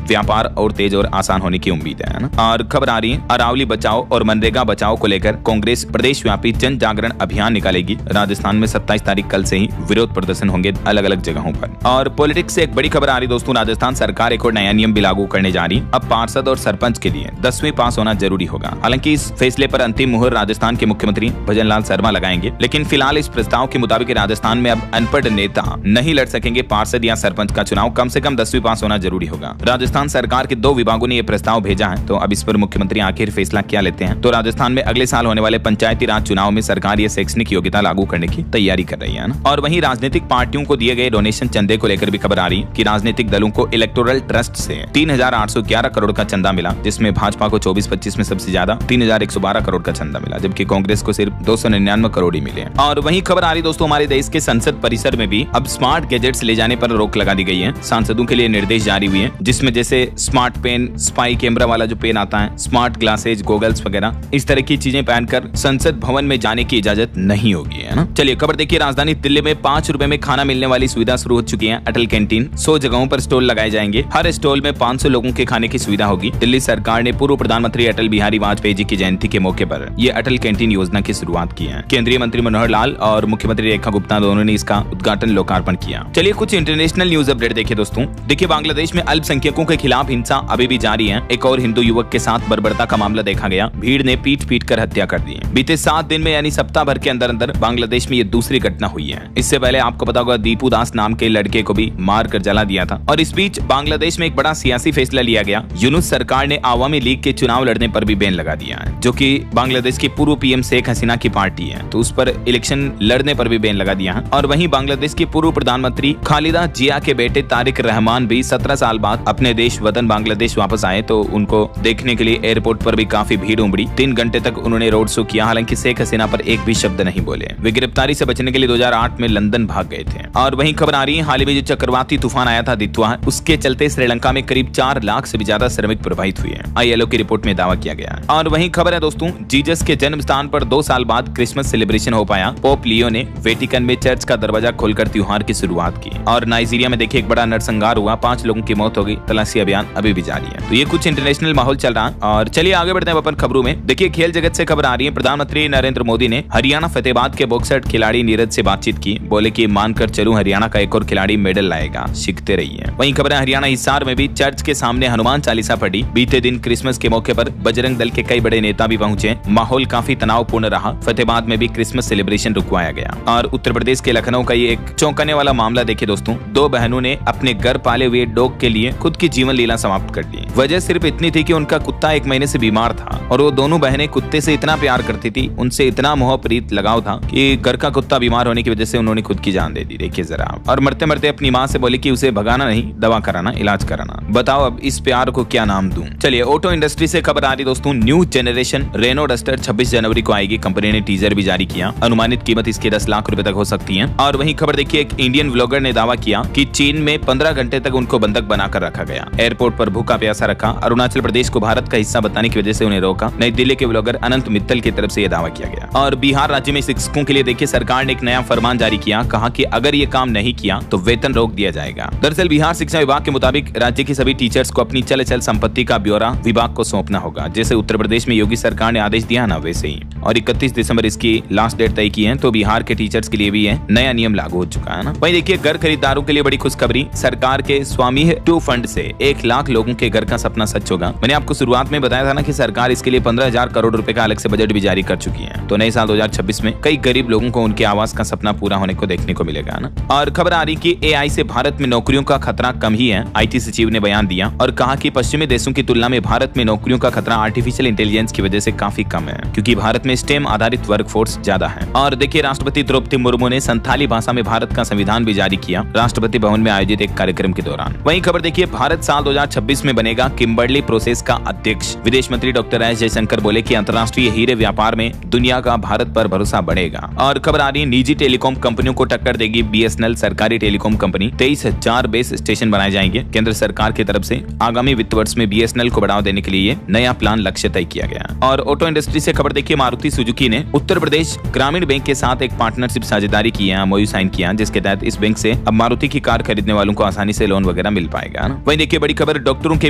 व्यापार और तेज और आसान होने की उम्मीद है ना। और खबर आ रही है अरावली बचाओ और मनरेगा बचाओ को लेकर कांग्रेस प्रदेश व्यापी जन जागरण अभियान निकालेगी। राजस्थान में 27 तारीख कल से ही विरोध प्रदर्शन होंगे अलग अलग जगहों पर। और पॉलिटिक्स से एक बड़ी खबर आ रही दोस्तों। राजस्थान सरकार एक और नया नियम भी लागू करने जा रही। अब पार्षद और सरपंच के लिए 10वीं पास होना जरूरी होगा। हालांकि इस फैसले पर अंतिम मुहर राजस्थान के मुख्यमंत्री भजनलाल शर्मा लगाएंगे, लेकिन फिलहाल इस प्रस्ताव के मुताबिक राजस्थान में अब अनपढ़ नेता नहीं लड़ सकेंगे पार्षद या सरपंच का चुनाव। कम से कम 10वीं पास होना जरूरी होगा। राजस्थान सरकार के 2 विभागों ने यह प्रस्ताव भेजा है, तो अब इस पर मुख्यमंत्री आखिर फैसला क्या लेते हैं। तो राजस्थान में अगले साल होने वाले पंचायती राज चुनाव में सरकार ये शैक्षणिक योग्यता लागू करने की तैयारी कर रही है ना। और वहीं राजनीतिक पार्टियों को दिए गए डोनेशन चंदे को लेकर भी खबर आ रही है कि राजनीतिक दलों को इलेक्टोरल ट्रस्ट से 3,811 करोड़ का चंदा मिला, जिसमें भाजपा को 24-25 में सबसे ज्यादा 3,112 करोड़ का चंदा मिला, जबकि कांग्रेस को सिर्फ 299 करोड़ ही मिले। और वहीं खबर आ रही दोस्तों हमारे देश के संसद परिसर में भी अब स्मार्ट गैजेट्स ले जाने पर रोक लगा दी गई है। सांसदों के लिए निर्देश जारी हुए हैं, जिसमें जैसे स्मार्ट पेन, स्पाई कैमरा वाला जो पेन आता है, स्मार्ट ग्लासेज, गोगल्स वगैरह इस तरह की चीजें पहनकर संसद भवन में जाने की इजाजत नहीं होगी, है ना। चलिए खबर देखिए। राजधानी दिल्ली में 5 रुपए में खाना मिलने वाली सुविधा शुरू हो चुकी है। अटल कैंटीन 100 जगहों पर स्टॉल लगाए जाएंगे। हर स्टॉल में 500 लोगों के खाने की सुविधा होगी। दिल्ली सरकार ने पूर्व प्रधानमंत्री अटल बिहारी वाजपेयी जी की जयंती के मौके पर यह अटल कैंटीन योजना की शुरुआत की है। केंद्रीय मंत्री मनोहर लाल और मुख्यमंत्री रेखा गुप्ता दोनों ने इसका उद्घाटन लोकार्पण किया। चलिए कुछ इंटरनेशनल न्यूज अपडेट देखिए दोस्तों। देखिए बांग्लादेश में अल्पसंख्यकों के खिलाफ हिंसा अभी भी जारी है। एक और हिंदू युवक के साथ बर्बरता का मामला देखा गया। भीड़ ने पीट कर हत्या कर दी। बीते 7 दिन में यानी सप्ताह भर के अंदर अंदर बांग्लादेश में ये दूसरी घटना हुई है। इससे पहले आपको पता होगा दीपू दास नाम के लड़के को भी मार कर जला दिया था। और इस बीच बांग्लादेश में एक बड़ा सियासी फैसला लिया गया। यूनुस सरकार ने आवामी लीग के चुनाव लड़ने पर भी बैन लगा दिया है, जो कि बांग्लादेश की पूर्व पीएम शेख हसीना की पार्टी है, तो उस पर इलेक्शन लड़ने पर भी बैन लगा दिया है। और वहीं बांग्लादेश की पूर्व प्रधानमंत्री खालिदा जिया के बेटे तारिक रहमान भी 17 साल बाद अपने देश वतन बांग्लादेश वापस आए, तो उनको देखने के लिए एयरपोर्ट पर भी काफी भीड़ उमड़ी। 3 घंटे तक उन्होंने रोड शो किया। हालांकि शेख हसीना पर एक भी शब्द नहीं बोले। वे गिरफ्तारी से बचने के लिए 2008 में लंदन भाग गए थे। और वहीं खबर आ रही है हाल ही में जो चक्रवाती तूफान आया था दित्वा, उसके चलते श्रीलंका में करीब 4 लाख से भी ज्यादा श्रमिक प्रभावित हुए हैं। ILO की रिपोर्ट में दावा किया गया है। और वहीं खबर है दोस्तों जीसस के जन्म स्थान पर 2 साल बाद क्रिसमस सेलिब्रेशन हो पाया। पोप लियो ने वेटिकन में चर्च का दरवाजा खोलकर त्योहार की शुरुआत की। और नाइजीरिया में देखिए एक बड़ा नरसंहार हुआ, 5 लोगों की मौत हो गई। तलाशी अभियान अभी भी जारी है। तो ये कुछ इंटरनेशनल माहौल चल रहा है। और चलिए आगे बढ़ते हैं अपन खबरों में। देखिए खेल जगत से खबर आ रही है। प्रधानमंत्री नरेंद्र मोदी ने हरियाणा फतेहाबाद के बॉक्सर खिलाड़ी नीरज से बातचीत की। बोले कि मानकर चलूं हरियाणा का एक और खिलाड़ी मेडल लाएगा, सीखते रहिए। वहीं खबर है हरियाणा हिसार में भी चर्च के सामने हनुमान चालीसा पढ़ी। बीते दिन क्रिसमस के मौके पर बजरंग दल के कई बड़े नेता भी पहुंचे। माहौल काफी तनावपूर्ण रहा। फतेहाबाद में भी क्रिसमस सेलिब्रेशन रुकवाया गया। और उत्तर प्रदेश के लखनऊ का ये एक चौंकाने वाला मामला देखिए दोस्तों। 2 बहनों ने अपने घर पाले हुए डॉग के लिए खुद की जीवन लीला समाप्त कर दी। वजह सिर्फ इतनी थी कि उनका कुत्ता 1 महीने से बीमार था और वो दोनों बहनें कुत्ते से इतना प्यार करती थी, उनसे इतना मोह प्रीत लगाव था कि घर का कुत्ता बीमार होने की वजह से उन्होंने खुद की जान दे दी। देखिए जरा। और मरते मरते अपनी माँ से बोले कि उसे भगाना नहीं, दवा कराना, इलाज कराना। बताओ अब इस प्यार को क्या नाम दूं। चलिए ऑटो इंडस्ट्री से खबर आ रही दोस्तों। न्यू जनरेशन रेनो डस्टर 26 जनवरी को आएगी। कंपनी ने टीजर भी जारी किया। अनुमानित कीमत इसके 10 लाख रुपए तक हो सकती है। और वहीं खबर देखिए एक इंडियन व्लॉगर ने दावा किया कि चीन में 15 घंटे तक उनको बंधक बनाकर रखा गया। एयरपोर्ट पर भूखा प्यासा रखा। अरुणाचल प्रदेश को भारत का हिस्सा बताने की वजह से उन्हें रोका। नई दिल्ली के व्लॉगर अनंत मित्तल की तरफ से यह दावा किया गया। और बिहार राज्य में शिक्षकों के लिए देखिए सरकार ने एक नया फरमान जारी किया। कहा कि अगर ये काम नहीं किया तो वेतन रोक दिया जाएगा। दरअसल बिहार शिक्षा विभाग के मुताबिक राज्य के सभी टीचर्स को अपनी चल अचल संपत्ति का ब्यौरा विभाग को सौंपना होगा। जैसे उत्तर प्रदेश में योगी सरकार ने आदेश दिया ना, वैसे ही। और 31 दिसंबर इसकी लास्ट डेट तय की है। तो बिहार के टीचर्स के लिए भी यह नया नियम लागू हो चुका है ना। वहीं देखिए घर खरीदारों के लिए बड़ी खुशखबरी। सरकार के स्वामी 2 फंड से 1 लाख लोगों के घर का सपना सच होगा। मैंने आपको शुरुआत में बताया था ना कि सरकार इसके लिए 15,000 करोड़ रुपए का अलग से बजट भी जारी कर चुकी है। तो नए साल 2026 में कई गरीब लोगों को उनके आवास का सपना पूरा होने को देखने को मिलेगा ना। और खबर आ रही कि AI से भारत में नौकरियों का खतरा कम ही है, आईटी सचिव ने बयान दिया और कहा कि पश्चिमी देशों की तुलना में भारत में नौकरियों का खतरा आर्टिफिशियल इंटेलिजेंस की वजह से काफी कम है, क्योंकि भारत में स्टेम आधारित वर्कफोर्स ज्यादा है। और देखिए, राष्ट्रपति द्रौपदी मुर्मू ने संथाली भाषा में भारत का संविधान भी जारी किया राष्ट्रपति भवन में आयोजित एक कार्यक्रम के दौरान। वहीं खबर देखिए, भारत साल 2026 में बनेगा किम्बर्ली प्रोसेस का अध्यक्ष। विदेश मंत्री डॉक्टर एस जयशंकर बोले कि अंतर्राष्ट्रीय हीरे व्यापार में दुनिया का भारत पर भरोसा बढ़ेगा। और खबर आ रही है, निजी टेलीकॉम कंपनियों को टक्कर देगी बीएसएनएल सरकारी टेलीकॉम कंपनी। 23,000 बेस स्टेशन बनाए जाएंगे। केंद्र सरकार की तरफ से आगामी वित्त वर्ष में बीएसएनएल को बढ़ावा देने के लिए नया प्लान लक्ष्य तय किया गया। और ऑटो इंडस्ट्री से खबर देखिए, मारुति सुजुकी ने उत्तर प्रदेश ग्रामीण बैंक के साथ एक पार्टनरशिप साझेदारी की है, एमओयू साइन किया, जिसके तहत इस बैंक से अब मारुति की कार खरीदने वालों को आसानी से लोन वगैरह मिल पाएगा। वहीं देखिए, बड़ी खबर, डॉक्टरों के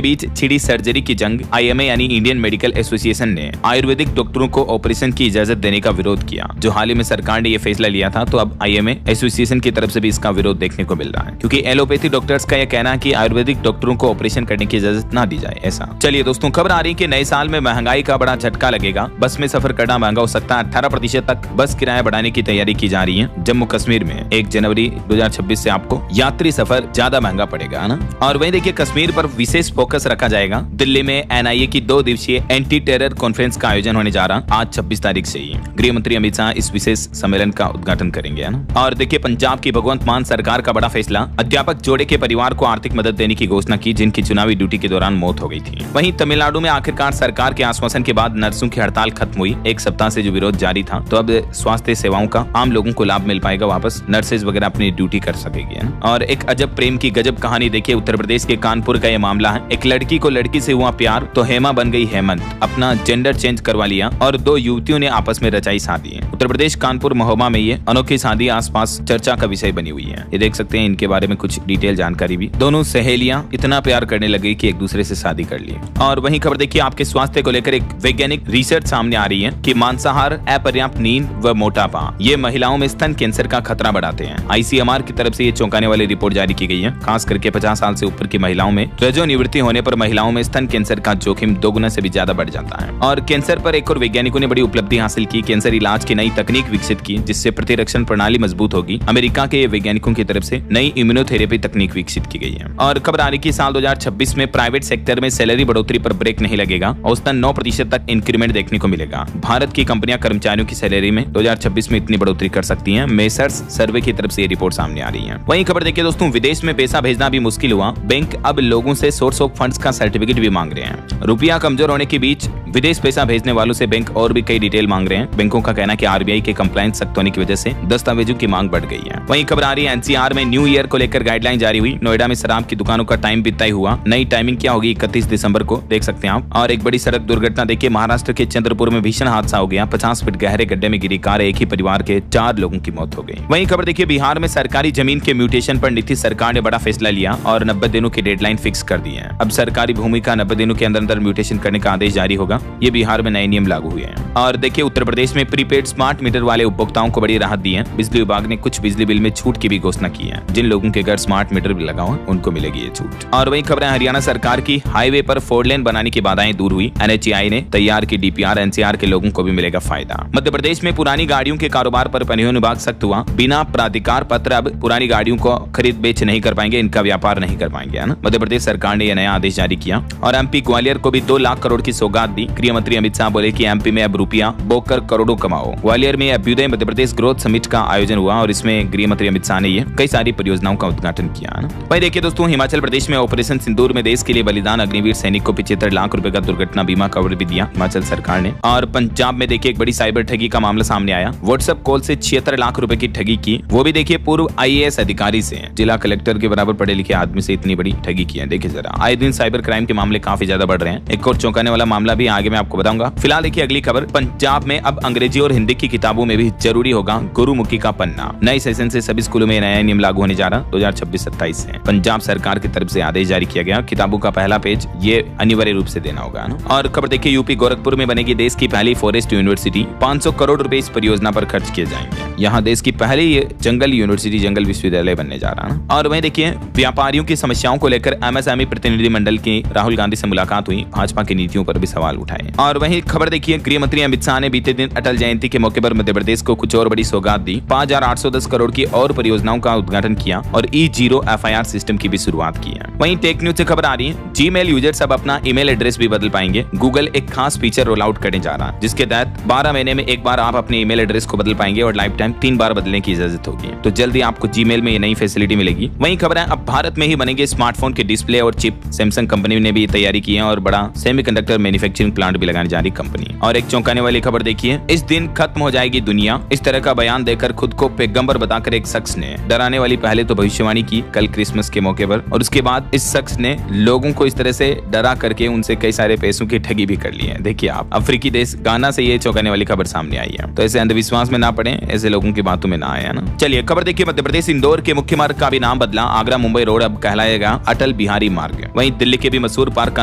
बीच छिड़ी सर्जरी की जंग। आईएमए यानी इंडियन मेडिकल एसोसिएशन ने आयुर्वेदिक डॉक्टरों को ऑपरेशन की इजाजत देने का विरोध किया। जो हाल ही में सरकार ने यह फैसला लिया था, तो अब आईएमए एसोसिएशन की तरफ से भी इसका विरोध देखने को मिल रहा है, क्योंकि एलोपैथी डॉक्टर्स का यह कहना है कि आयुर्वेदिक डॉक्टरों को ऑपरेशन करने की इजाजत ना दी जाए ऐसा। चलिए दोस्तों, खबर आ रही है कि नए साल में महंगाई का बड़ा झटका लगेगा। बस में सफर करना महंगा हो सकता है। 18% तक बस किराया बढ़ाने की तैयारी की जा रही है। जम्मू कश्मीर में 1 जनवरी 2026 से आपको यात्री सफर ज्यादा महंगा पड़ेगा ना। और वहीं देखिए, कश्मीर पर विशेष फोकस रखा जाएगा। दिल्ली में एनआईए की 2 दिवसीय एंटी टेरर कॉन्फ्रेंस का आयोजन होने जा रहा आज 26 तारीख से ही। गृह मंत्री अमित शाह इस विशेष सम्मेलन का उद्घाटन करेंगे, है ना। और देखिए, पंजाब की भगवंत मान सरकार का बड़ा फैसला। अध्यापक जोड़े के परिवार को आर्थिक मदद देने की घोषणा की, जिनकी चुनावी ड्यूटी के दौरान मौत हो गई थी। वहीं तमिलनाडु में आखिरकार सरकार के आश्वासन के बाद नर्सों की हड़ताल खत्म हुई। 1 सप्ताह से जो विरोध जारी था, तो अब स्वास्थ्य सेवाओं का आम लोगों को लाभ मिल पाएगा। वापस नर्सेज वगैरह अपनी ड्यूटी कर सकेगी। और एक अजब प्रेम की गजब कहानी देखिए, उत्तर प्रदेश के कानपुर का यह मामला है। एक लड़की को लड़की से हुआ प्यार, तो हेमा बन गई हेमंत, अपना जेंडर चेंज करवा लिया और 2 युवतियों ने आपस में रचाई शादी। उत्तर प्रदेश कानपुर महोबा में ये अनोखी शादी आसपास चर्चा का विषय बनी हुई है। ये देख सकते हैं, इनके बारे में कुछ डिटेल जानकारी भी। दोनों सहेलियां इतना प्यार करने लगी कि एक दूसरे से शादी कर ली। और वहीं खबर देखिए, आपके स्वास्थ्य को लेकर एक वैज्ञानिक रिसर्च सामने आ रही है कि मांसाहार, अपर्याप्त नींद व मोटापा ये महिलाओं में स्तन कैंसर का खतरा बढ़ाते हैं। आईसीएमआर की तरफ से ये चौंकाने वाली रिपोर्ट जारी की गई है। खास करके 50 साल से ऊपर की महिलाओं में रजोनिवृत्ति होने पर महिलाओं में स्तन कैंसर का जोखिम 2 गुना से भी ज्यादा बढ़ जाता है। और कैंसर पर एक और वैज्ञानिकों ने बड़ी उपलब्धि हासिल की। कैंसर इलाज की नई तकनीक विकसित की, जिससे प्रतिरक्षण प्रणाली मजबूत होगी। अमेरिका के वैज्ञानिकों की तरफ से नई इम्यूनोथेरेपी तकनीक विकसित की गई है। और खबर आ रही कि साल 2026 में प्राइवेट सेक्टर में सैलरी बढ़ोतरी पर ब्रेक नहीं लगेगा। औसतन 9% तक इंक्रीमेंट देखने को मिलेगा। भारत की कंपनियां कर्मचारियों की सैलरी में 2026 में इतनी बढ़ोतरी कर सकती हैं। मेसर्स सर्वे की तरफ से ये रिपोर्ट सामने आ रही है। वहीं खबर देखिए दोस्तों, विदेश में पैसा भेजना भी मुश्किल हुआ। बैंक अब लोगों से सोर्स ऑफ फंड्स का सर्टिफिकेट भी मांग रहे हैं। रुपया कमजोर होने के बीच विदेश पैसा भेजने वालों से बैंक और भी कई डिटेल मांग रहे हैं। बैंकों का कहना है कि आरबीआई के कंप्लायंस सख्त होने की वजह से दस्तावेजों की मांग बढ़ गई है। वहीं खबर आ रही है, एनसीआर में न्यू ईयर को लेकर गाइडलाइन जारी हुई। नोएडा में शराब की दुकानों का टाइम भी तय हुआ। नई टाइमिंग क्या होगी, 31 दिसंबर को, देख सकते हैं आप। और एक बड़ी सड़क दुर्घटना देखिए, महाराष्ट्र के चंद्रपुर में भीषण हादसा हो गया। 50 फीट गहरे गड्ढे में गिरी कार, एक ही परिवार के 4 लोगों की मौत हो गई। वहीं खबर देखिए, बिहार में सरकारी जमीन के म्यूटेशन पर नीतीश सरकार ने बड़ा फैसला लिया और 90 दिनों की डेडलाइन फिक्स कर दी है। अब सरकारी भूमि का 90 दिनों के अंदर म्यूटेशन करने का आदेश जारी होगा। ये बिहार में नए नियम लागू हुए हैं। और देखिए, उत्तर प्रदेश में प्रीपेड स्मार्ट मीटर वाले उपभोक्ताओं को बड़ी राहत दी है। बिजली विभाग ने कुछ बिजली बिल में छूट की भी घोषणा की है। जिन लोगों के घर स्मार्ट मीटर भी लगा हुआ उनको मिलेगी ये छूट। और वही खबरें, हरियाणा सरकार की हाईवे पर 4 लेन बनाने की बाधाएं दूर हुई। एनएचएआई ने तैयार की डीपीआर, एनसीआर के लोगों को भी मिलेगा फायदा। मध्य प्रदेश में पुरानी गाड़ियों के कारोबार पर परिवहन विभाग सख्त हुआ। बिना प्राधिकार पत्र अब पुरानी गाड़ियों को खरीद बेच नहीं कर पाएंगे, इनका व्यापार नहीं कर पाएंगे, है ना। मध्य प्रदेश सरकार ने यह नया आदेश जारी किया। और एमपी ग्वालियर को भी 2 लाख करोड़ की सौगात दी। गृह मंत्री अमित शाह बोले कि एमपी में अब रुपया बोकर करोड़ों कमाओ। ग्वालियर में अभ्युदय मध्य प्रदेश ग्रोथ समिट का आयोजन हुआ और इसमें गृह मंत्री अमित शाह ने ये कई सारी परियोजनाओं का उद्घाटन किया। वहीं देखिए दोस्तों, हिमाचल प्रदेश में ऑपरेशन सिंदूर में देश के लिए बलिदान अग्निवीर सैनिक को 75 लाख रुपए का दुर्घटना बीमा कवर भी दिया हिमाचल सरकार ने। और पंजाब में देखिए, एक बड़ी साइबर ठगी का मामला सामने आया। व्हाट्सएप कॉल से 76 लाख रुपए की ठगी की, वो भी देखिए पूर्व आईएएस अधिकारी से। जिला कलेक्टर के बराबर पढ़े लिखे आदमी से इतनी बड़ी ठगी की है। देखिए जरा, आए दिन साइबर क्राइम के मामले काफी ज्यादा बढ़ रहे हैं। एक और चौंकाने वाला मामला भी आगे मैं आपको बताऊंगा। फिलहाल देखिए अगली खबर, पंजाब में अब अंग्रेजी और हिंदी की किताबों में भी जरूरी होगा गुरुमुखी का पन्ना। नए सेशन से सभी स्कूलों में नया नियम लागू होने जा रहा 2026-27 से। पंजाब सरकार की तरफ से आदेश जारी किया गया। किताबों का पहला पेज ये अनिवार्य रूप से देना होगा ना। और खबर देखिए, यूपी गोरखपुर में बनेगी देश की पहली फॉरेस्ट यूनिवर्सिटी। 500 करोड़ रुपए इस परियोजना पर खर्च किए जाएंगे। यहाँ देश की पहली जंगल यूनिवर्सिटी, जंगल विश्वविद्यालय बनने जा रहा है। और वहीं देखिए व्यापारियों की समस्याओं को लेकर एमएसएमई प्रतिनिधि मंडल की राहुल गांधी से मुलाकात हुई, भाजपा की नीतियों पर भी सवाल उठाए। और वहीं खबर देखिए गृह मंत्री अमित शाह ने बीते दिन अटल जयंती के मौके पर मध्य प्रदेश को कुछ और बड़ी सौगात दी। 5,810 करोड़ की और परियोजनाओं का उद्घाटन किया और E0 FIR सिस्टम की भी शुरुआत की है। वहीं टेक न्यूज से खबर आ रही है जीमेल यूजर्स अब अपना ईमेल एड्रेस भी बदल पाएंगे। गूगल एक खास फीचर रोल आउट करने जा रहा है, जिसके तहत 12 महीने में एक बार आप अपने ईमेल एड्रेस को बदल पाएंगे और लाइफ टाइम 3 बार बदलने की इजाजत होगी। तो जल्दी आपको जीमेल में ये नई फैसिलिटी मिलेगी। वहीं खबर है अब भारत में ही बनेंगे स्मार्टफोन के डिस्प्ले और चिप। सैमसंग कंपनी ने भी तैयारी की है और बड़ा सेमीकंडक्टर मैन्युफैक्चरिंग प्लांट भी लगाने जा रही कंपनी। और एक चौंकाने वाली खबर देखिए, इस दिन खत्म हो जाएगी दुनिया, इस तरह का बयान देकर खुद को पैगंबर बताकर एक शख्स ने डराने वाली पहले तो भविष्यवाणी की कल क्रिसमस के मौके पर, और उसके बाद इस शख्स ने लोगों को इस तरह से डरा करके उनसे कई सारे पैसों की ठगी भी कर ली है। देखिए आप, अफ्रीकी देश गाना से ये चौंकाने वाली खबर सामने आई है। तो ऐसे अंधविश्वास में ना पड़े, ऐसे लोगों की बातों में ना आए ना। चलिए खबर देखिए, मध्य प्रदेश इंदौर के मुख्य मार्ग का भी नाम बदला, आगरा मुंबई रोड अब कहलाएगा अटल बिहारी मार्ग। वहीं दिल्ली के भी मशहूर पार्क का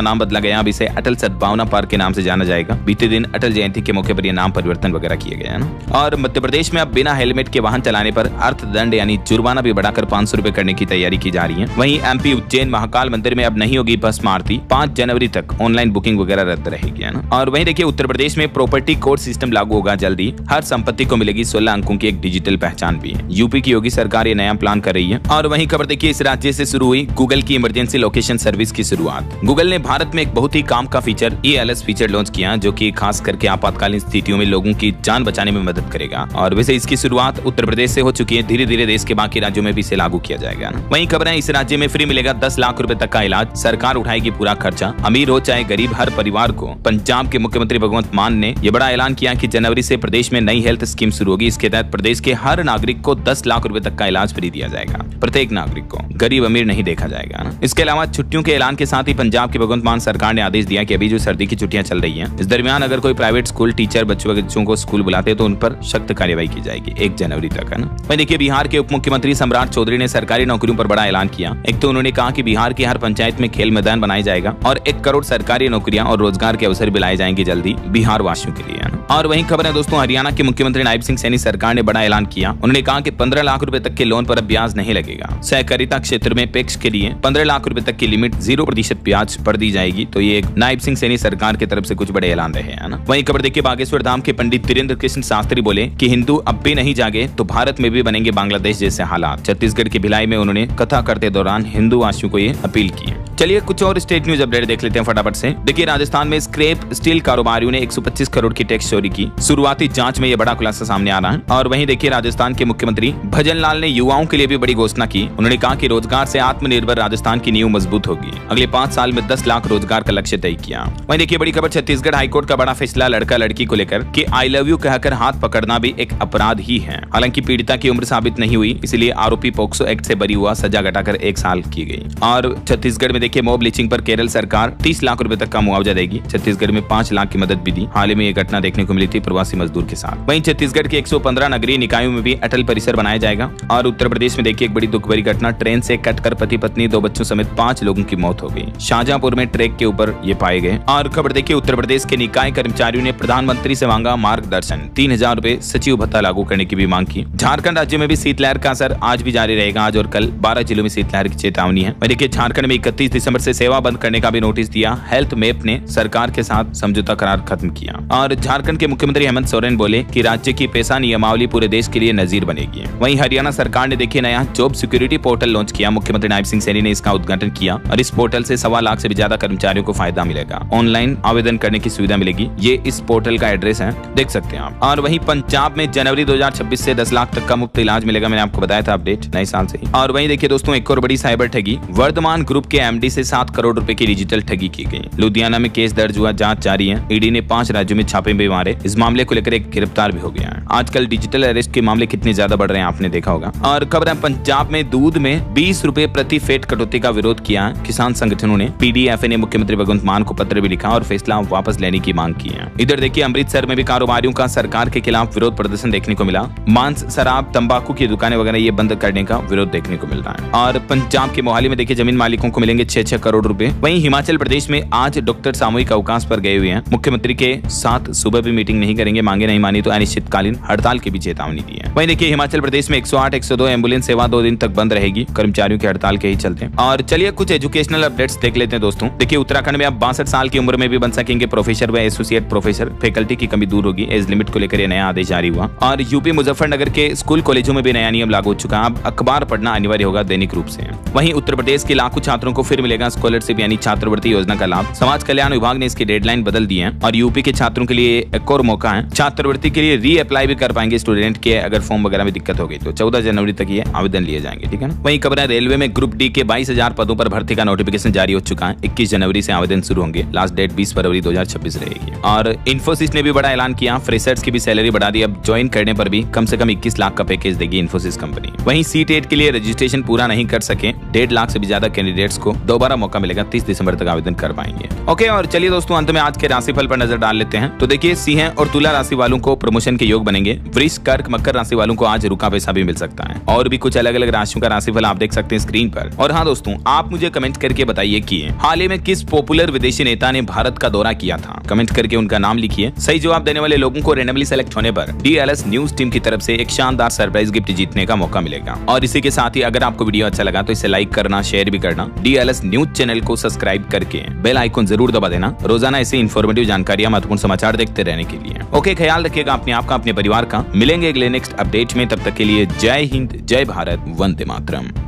नाम बदला गया, अब इसे अटल सद्भावना पार्क के नाम से जाना जाएगा। बीते दिन अटल जयंती के मौके पर यह नाम परिवर्तन वगैरह किया गया है ना। और मध्य प्रदेश में अब बिना हेलमेट के वाहन चलाने पर अर्थदंड यानी जुर्माना भी बढ़ाकर 500 रुपए करने की तैयारी की जा रही है। वहीं MP उज्जैन महाकाल मंदिर में अब नहीं होगी भस्म आरती, 5 जनवरी तक ऑनलाइन बुकिंग वगैरह रद्द रहेगी, है ना। और वहीं देखिए उत्तर प्रदेश में प्रॉपर्टी कोड सिस्टम लागू होगा जल्दी, हर संपत्ति को मिलेगी 16 अंकों की एक डिजिटल पहचान भी। यूपी की योगी सरकार ये नया प्लान कर रही है। और वहीं खबर देखिए, इस राज्य से शुरू हुई गूगल की इमरजेंसी लोकेशन सर्विस की शुरुआत। गूगल ने भारत में एक बहुत ही काम का फीचर ELS फीचर लॉन्च किया, जो कि खास करके आपातकालीन स्थितियों में लोगों की जान बचाने में मदद करेगा। और वैसे इसकी शुरुआत उत्तर प्रदेश से हो चुकी है, धीरे धीरे देश के बाकी राज्यों में भी इसे लागू किया जाएगा ना। वहीं खबर है इस राज्य में फ्री मिलेगा 10 लाख रुपए तक का इलाज, सरकार उठाएगी पूरा खर्चा, अमीर हो चाहे गरीब हर परिवार को। पंजाब के मुख्यमंत्री भगवंत मान ने यह बड़ा ऐलान किया कि जनवरी से प्रदेश में नई हेल्थ स्कीम शुरू होगी। इसके तहत प्रदेश के हर नागरिक को 10 लाख रुपए तक का इलाज फ्री दिया जाएगा, प्रत्येक नागरिक को, गरीब अमीर नहीं देखा जाएगा ना। इसके अलावा छुट्टियों के ऐलान के साथ ही पंजाब के भगवंत मान सरकार ने आदेश दिया कि अभी जो सर्दी की छुट्टियां चल रही हैं, इस दरमियान अगर कोई प्राइवेट स्कूल टीचर बच्चों को स्कूल बुलाते तो उन पर सख्त कार्रवाई की जाएगी 1 जनवरी तक, है ना। वहीं देखिए बिहार के उप मुख्यमंत्री सम्राट चौधरी ने सरकारी नौकरियों पर बड़ा ऐलान किया। एक तो उन्होंने कहा कि बिहार की हर पंचायत में खेल मैदान बनाया जाएगा और 1 करोड़ सरकारी नौकरियां और रोजगार के अवसर भी लाए जाएंगे जल्दी बिहार वासियों के लिए। और वहीं खबर है दोस्तों, हरियाणा के मुख्यमंत्री नायब सिंह सैनी सरकार ने बड़ा ऐलान किया। उन्होंने कहा कि 15 लाख रुपए तक के लोन पर अब ब्याज नहीं लगेगा। सहकारिता क्षेत्र में पैक्स के लिए 15 लाख रुपए तक की लिमिट 0% ब्याज पर दी जाएगी। तो ये एक नायब सिंह सैनी सरकार की तरफ से कुछ बड़े ऐलान रहे हैं ना। वहीं खबर देखिए, बागेश्वर धाम के पंडित धीरेन्द्र कृष्ण शास्त्री बोले कि हिंदू अब भी नहीं जागे तो भारत में भी बनेंगे बांग्लादेश जैसे हालात। छत्तीसगढ़ के भिलाई में उन्होंने कथा करते दौरान हिंदू वासियों को ये अपील की। चलिए कुछ और स्टेट न्यूज अपडेट देख लेते हैं फटाफट से। देखिए राजस्थान में स्क्रैप स्टील कारोबारियों ने 125 करोड़ की टैक्स चोरी की। शुरुआती जांच में यह बड़ा खुलासा सामने आ रहा है। और वहीं देखिए राजस्थान के मुख्यमंत्री भजन लाल ने युवाओं के लिए भी बड़ी घोषणा की। उन्होंने कहा कि रोजगार से आत्मनिर्भर राजस्थान की नींव मजबूत होगी। अगले 5 साल में 10 लाख रोजगार का लक्ष्य तय किया। वहीं देखिए बड़ी खबर, छत्तीसगढ़ हाईकोर्ट का बड़ा फैसला लड़का लड़की को लेकर कि आई लव यू कहकर हाथ पकड़ना भी एक अपराध ही है। हालांकि पीड़िता की उम्र साबित नहीं हुई, इसलिए आरोपी पोक्सो एक्ट से बरी हुआ, सजा घटाकर 1 साल की गई। और छत्तीसगढ़ में देखिए मॉब लिंचिंग पर केरल सरकार 30 लाख रुपए तक का मुआवजा देगी। छत्तीसगढ़ में 5 लाख की मदद भी दी। हाल ही में यह घटना देखने को मिली थी प्रवासी मजदूर के साथ। वहीं छत्तीसगढ़ के 115 नगरीय निकायों में भी अटल परिसर बनाया जाएगा। और उत्तर प्रदेश में देखिए एक बड़ी दुख भरी घटना, ट्रेन से कटकर पति पत्नी 2 बच्चों समेत 5 लोगों की मौत हो गई। शाहजहांपुर में ट्रैक के ऊपर ये पाए गए। और खबर देखिए, उत्तर प्रदेश के निकाय कर्मचारियों ने प्रधानमंत्री से मांगा मार्गदर्शन, 3000 रुपए सचिव भत्ता लागू करने की भी मांग की। झारखंड राज्य में भी शीतलहर का असर आज भी जारी रहेगा। आज और कल 12 जिलों में शीतलहर की चेतावनी है। देखिए झारखंड में 31 दिसंबर से सेवा बंद करने का भी नोटिस दिया। हेल्थ मैप ने सरकार के साथ समझौता करार खत्म किया। और झारखंड के मुख्यमंत्री हेमंत सोरेन बोले कि राज्य की पेशा नियमावली पूरे देश के लिए नजीर बनेगी। वहीं हरियाणा सरकार ने देखिए नया जॉब सिक्योरिटी पोर्टल लॉन्च किया। मुख्यमंत्री नायब सिंह सैनी ने इसका उद्घाटन किया। और इस पोर्टल से 1.25 लाख से भी ज्यादा कर्मचारियों को फायदा मिलेगा। ऑनलाइन आवेदन करने की सुविधा मिलेगी। ये इस पोर्टल का एड्रेस है, देख सकते हैं आप। और वहीं पंजाब में जनवरी 2026 से 10 लाख तक का मुफ्त इलाज मिलेगा। मैंने आपको बताया था अपडेट नए साल से ही। और वहीं देखिए दोस्तों, एक और बड़ी साइबर ठगी, वर्धमान ग्रुप के MD से 7 करोड़ रुपए की डिजिटल ठगी की गई। लुधियाना में केस दर्ज हुआ, जांच जारी है। ईडी ने 5 राज्यों में छापे भी मारे। इस मामले को लेकर एक गिरफ्तार भी हो गया है। आजकल डिजिटल अरेस्ट के मामले कितने ज्यादा बढ़ रहे हैं आपने देखा होगा। और खबर है पंजाब में दूध में 20 रुपए प्रति फेट कटौती का विरोध किया किसान संगठनों ने। PDFA ने मुख्यमंत्री भगवंत मान को पत्र भी लिखा और फैसला वापस लेने की मांग की है। इधर देखिए अमृतसर में भी कारोबारियों का सरकार के खिलाफ विरोध प्रदर्शन देखने को मिला। मांस, शराब, तंबाकू की दुकानें वगैरह ये बंद करने का विरोध देखने को मिल रहा है। और पंजाब के मोहाली में देखिए जमीन मालिकों को मिलेंगे 6-6 करोड़ रुपए। वहीं हिमाचल प्रदेश में आज डॉक्टर सामूहिक अवकाश पर गए हुए हैं। मुख्यमंत्री के साथ सुबह भी मीटिंग नहीं करेंगे, मांगे नहीं मानी तो अनिश्चितकालीन हड़ताल के भी चेतावनी दी है। वहीं देखिए हिमाचल प्रदेश में 108, 102 एम्बुलेंस सेवा 2 दिन तक बंद रहेगी कर्मचारियों की हड़ताल के ही चलते। और चलिए कुछ एजुकेशनल अपडेट्स देख लेते हैं दोस्तों। देखिए उत्तराखंड में अब 62 साल की उम्र में भी बन सकेंगे प्रोफेसर व एसोसिएट प्रोफेसर। फैकल्टी की कमी दूर होगी। एज लिमिट को लेकर नया आदेश जारी हुआ। और यूपी मुजफ्फरनगर के स्कूल कॉलेजों में भी नया नियम लागू हो चुका है। अब अखबार पढ़ना अनिवार्य होगा दैनिक रूप से। वहीं उत्तर प्रदेश के लाखों छात्रों को फिर मिलेगा स्कॉलरशिप यानी छात्रवृत्ति योजना का लाभ। समाज कल्याण विभाग ने इसकी डेडलाइन बदल दी है और यूपी के छात्रों के लिए एक और मौका है। छात्रवृत्ति के लिए री अप्लाई भी कर पाएंगे स्टूडेंट के, अगर फॉर्म वगैरह में दिक्कत हो गई तो 14 जनवरी तक ये आवेदन लिए जाएंगे, ठीक है ना। वहीं खबर है रेलवे में ग्रुप डी के 22,000 पदों पर भर्ती का नोटिफिकेशन जारी हो चुका है। 21 जनवरी से आवेदन शुरू होंगे। लास्ट डेट 20 फरवरी 2026 रहेगी। और इन्फोसिस ने भी बड़ा ऐलान किया, फ्रेशर्स की भी सैलरी बढ़ा दी। अब ज्वाइन करने पर भी कम से कम 21 लाख का पैकेज देगी इन्फोसिस कंपनी। वहीं C-TET के लिए रजिस्ट्रेशन पूरा नहीं कर सके 1.5 लाख से भी ज्यादा कैंडिडेट्स को दोबारा मौका मिलेगा। 30 दिसंबर तक आवेदन कर पाएंगे। ओके, और चलिए दोस्तों अंत में आज के राशिफल पर नजर डाल लेते हैं। तो देखिए सिंह और तुला राशि वालों को प्रमोशन के योग बनेंगे। वृष, कर्क, मकर राशि वालों को आज रुका पैसा भी मिल सकता है। और भी कुछ अलग अलग राशियों का राशिफल आप देख सकते हैं स्क्रीन पर। और हाँ दोस्तों, आप मुझे कमेंट करके बताइए कि हाल ही में किस पॉपुलर विदेशी नेता ने भारत का दौरा किया था। कमेंट करके उनका नाम लिखिए। सही जवाब देने वाले लोगों को रैंडमली सेलेक्ट होने पर DLS न्यूज टीम की तरफ से एक शानदार सरप्राइज गिफ्ट जीतने का मौका मिलेगा। और इसी के साथ ही अगर आपको वीडियो अच्छा लगा तो इसे लाइक करना, शेयर भी करना। DLS न्यूज चैनल को सब्सक्राइब करके बेल आइकन जरूर दबा देना रोजाना ऐसे इन्फॉर्मेटिव जानकारियां, महत्वपूर्ण समाचार देखते रहने के लिए। ओके, ख्याल रखिएगा अपने आप का, अपने परिवार का। मिलेंगे अगले नेक्स्ट अपडेट में, तब तक के लिए जय हिंद, जय भारत, वंदे मातरम।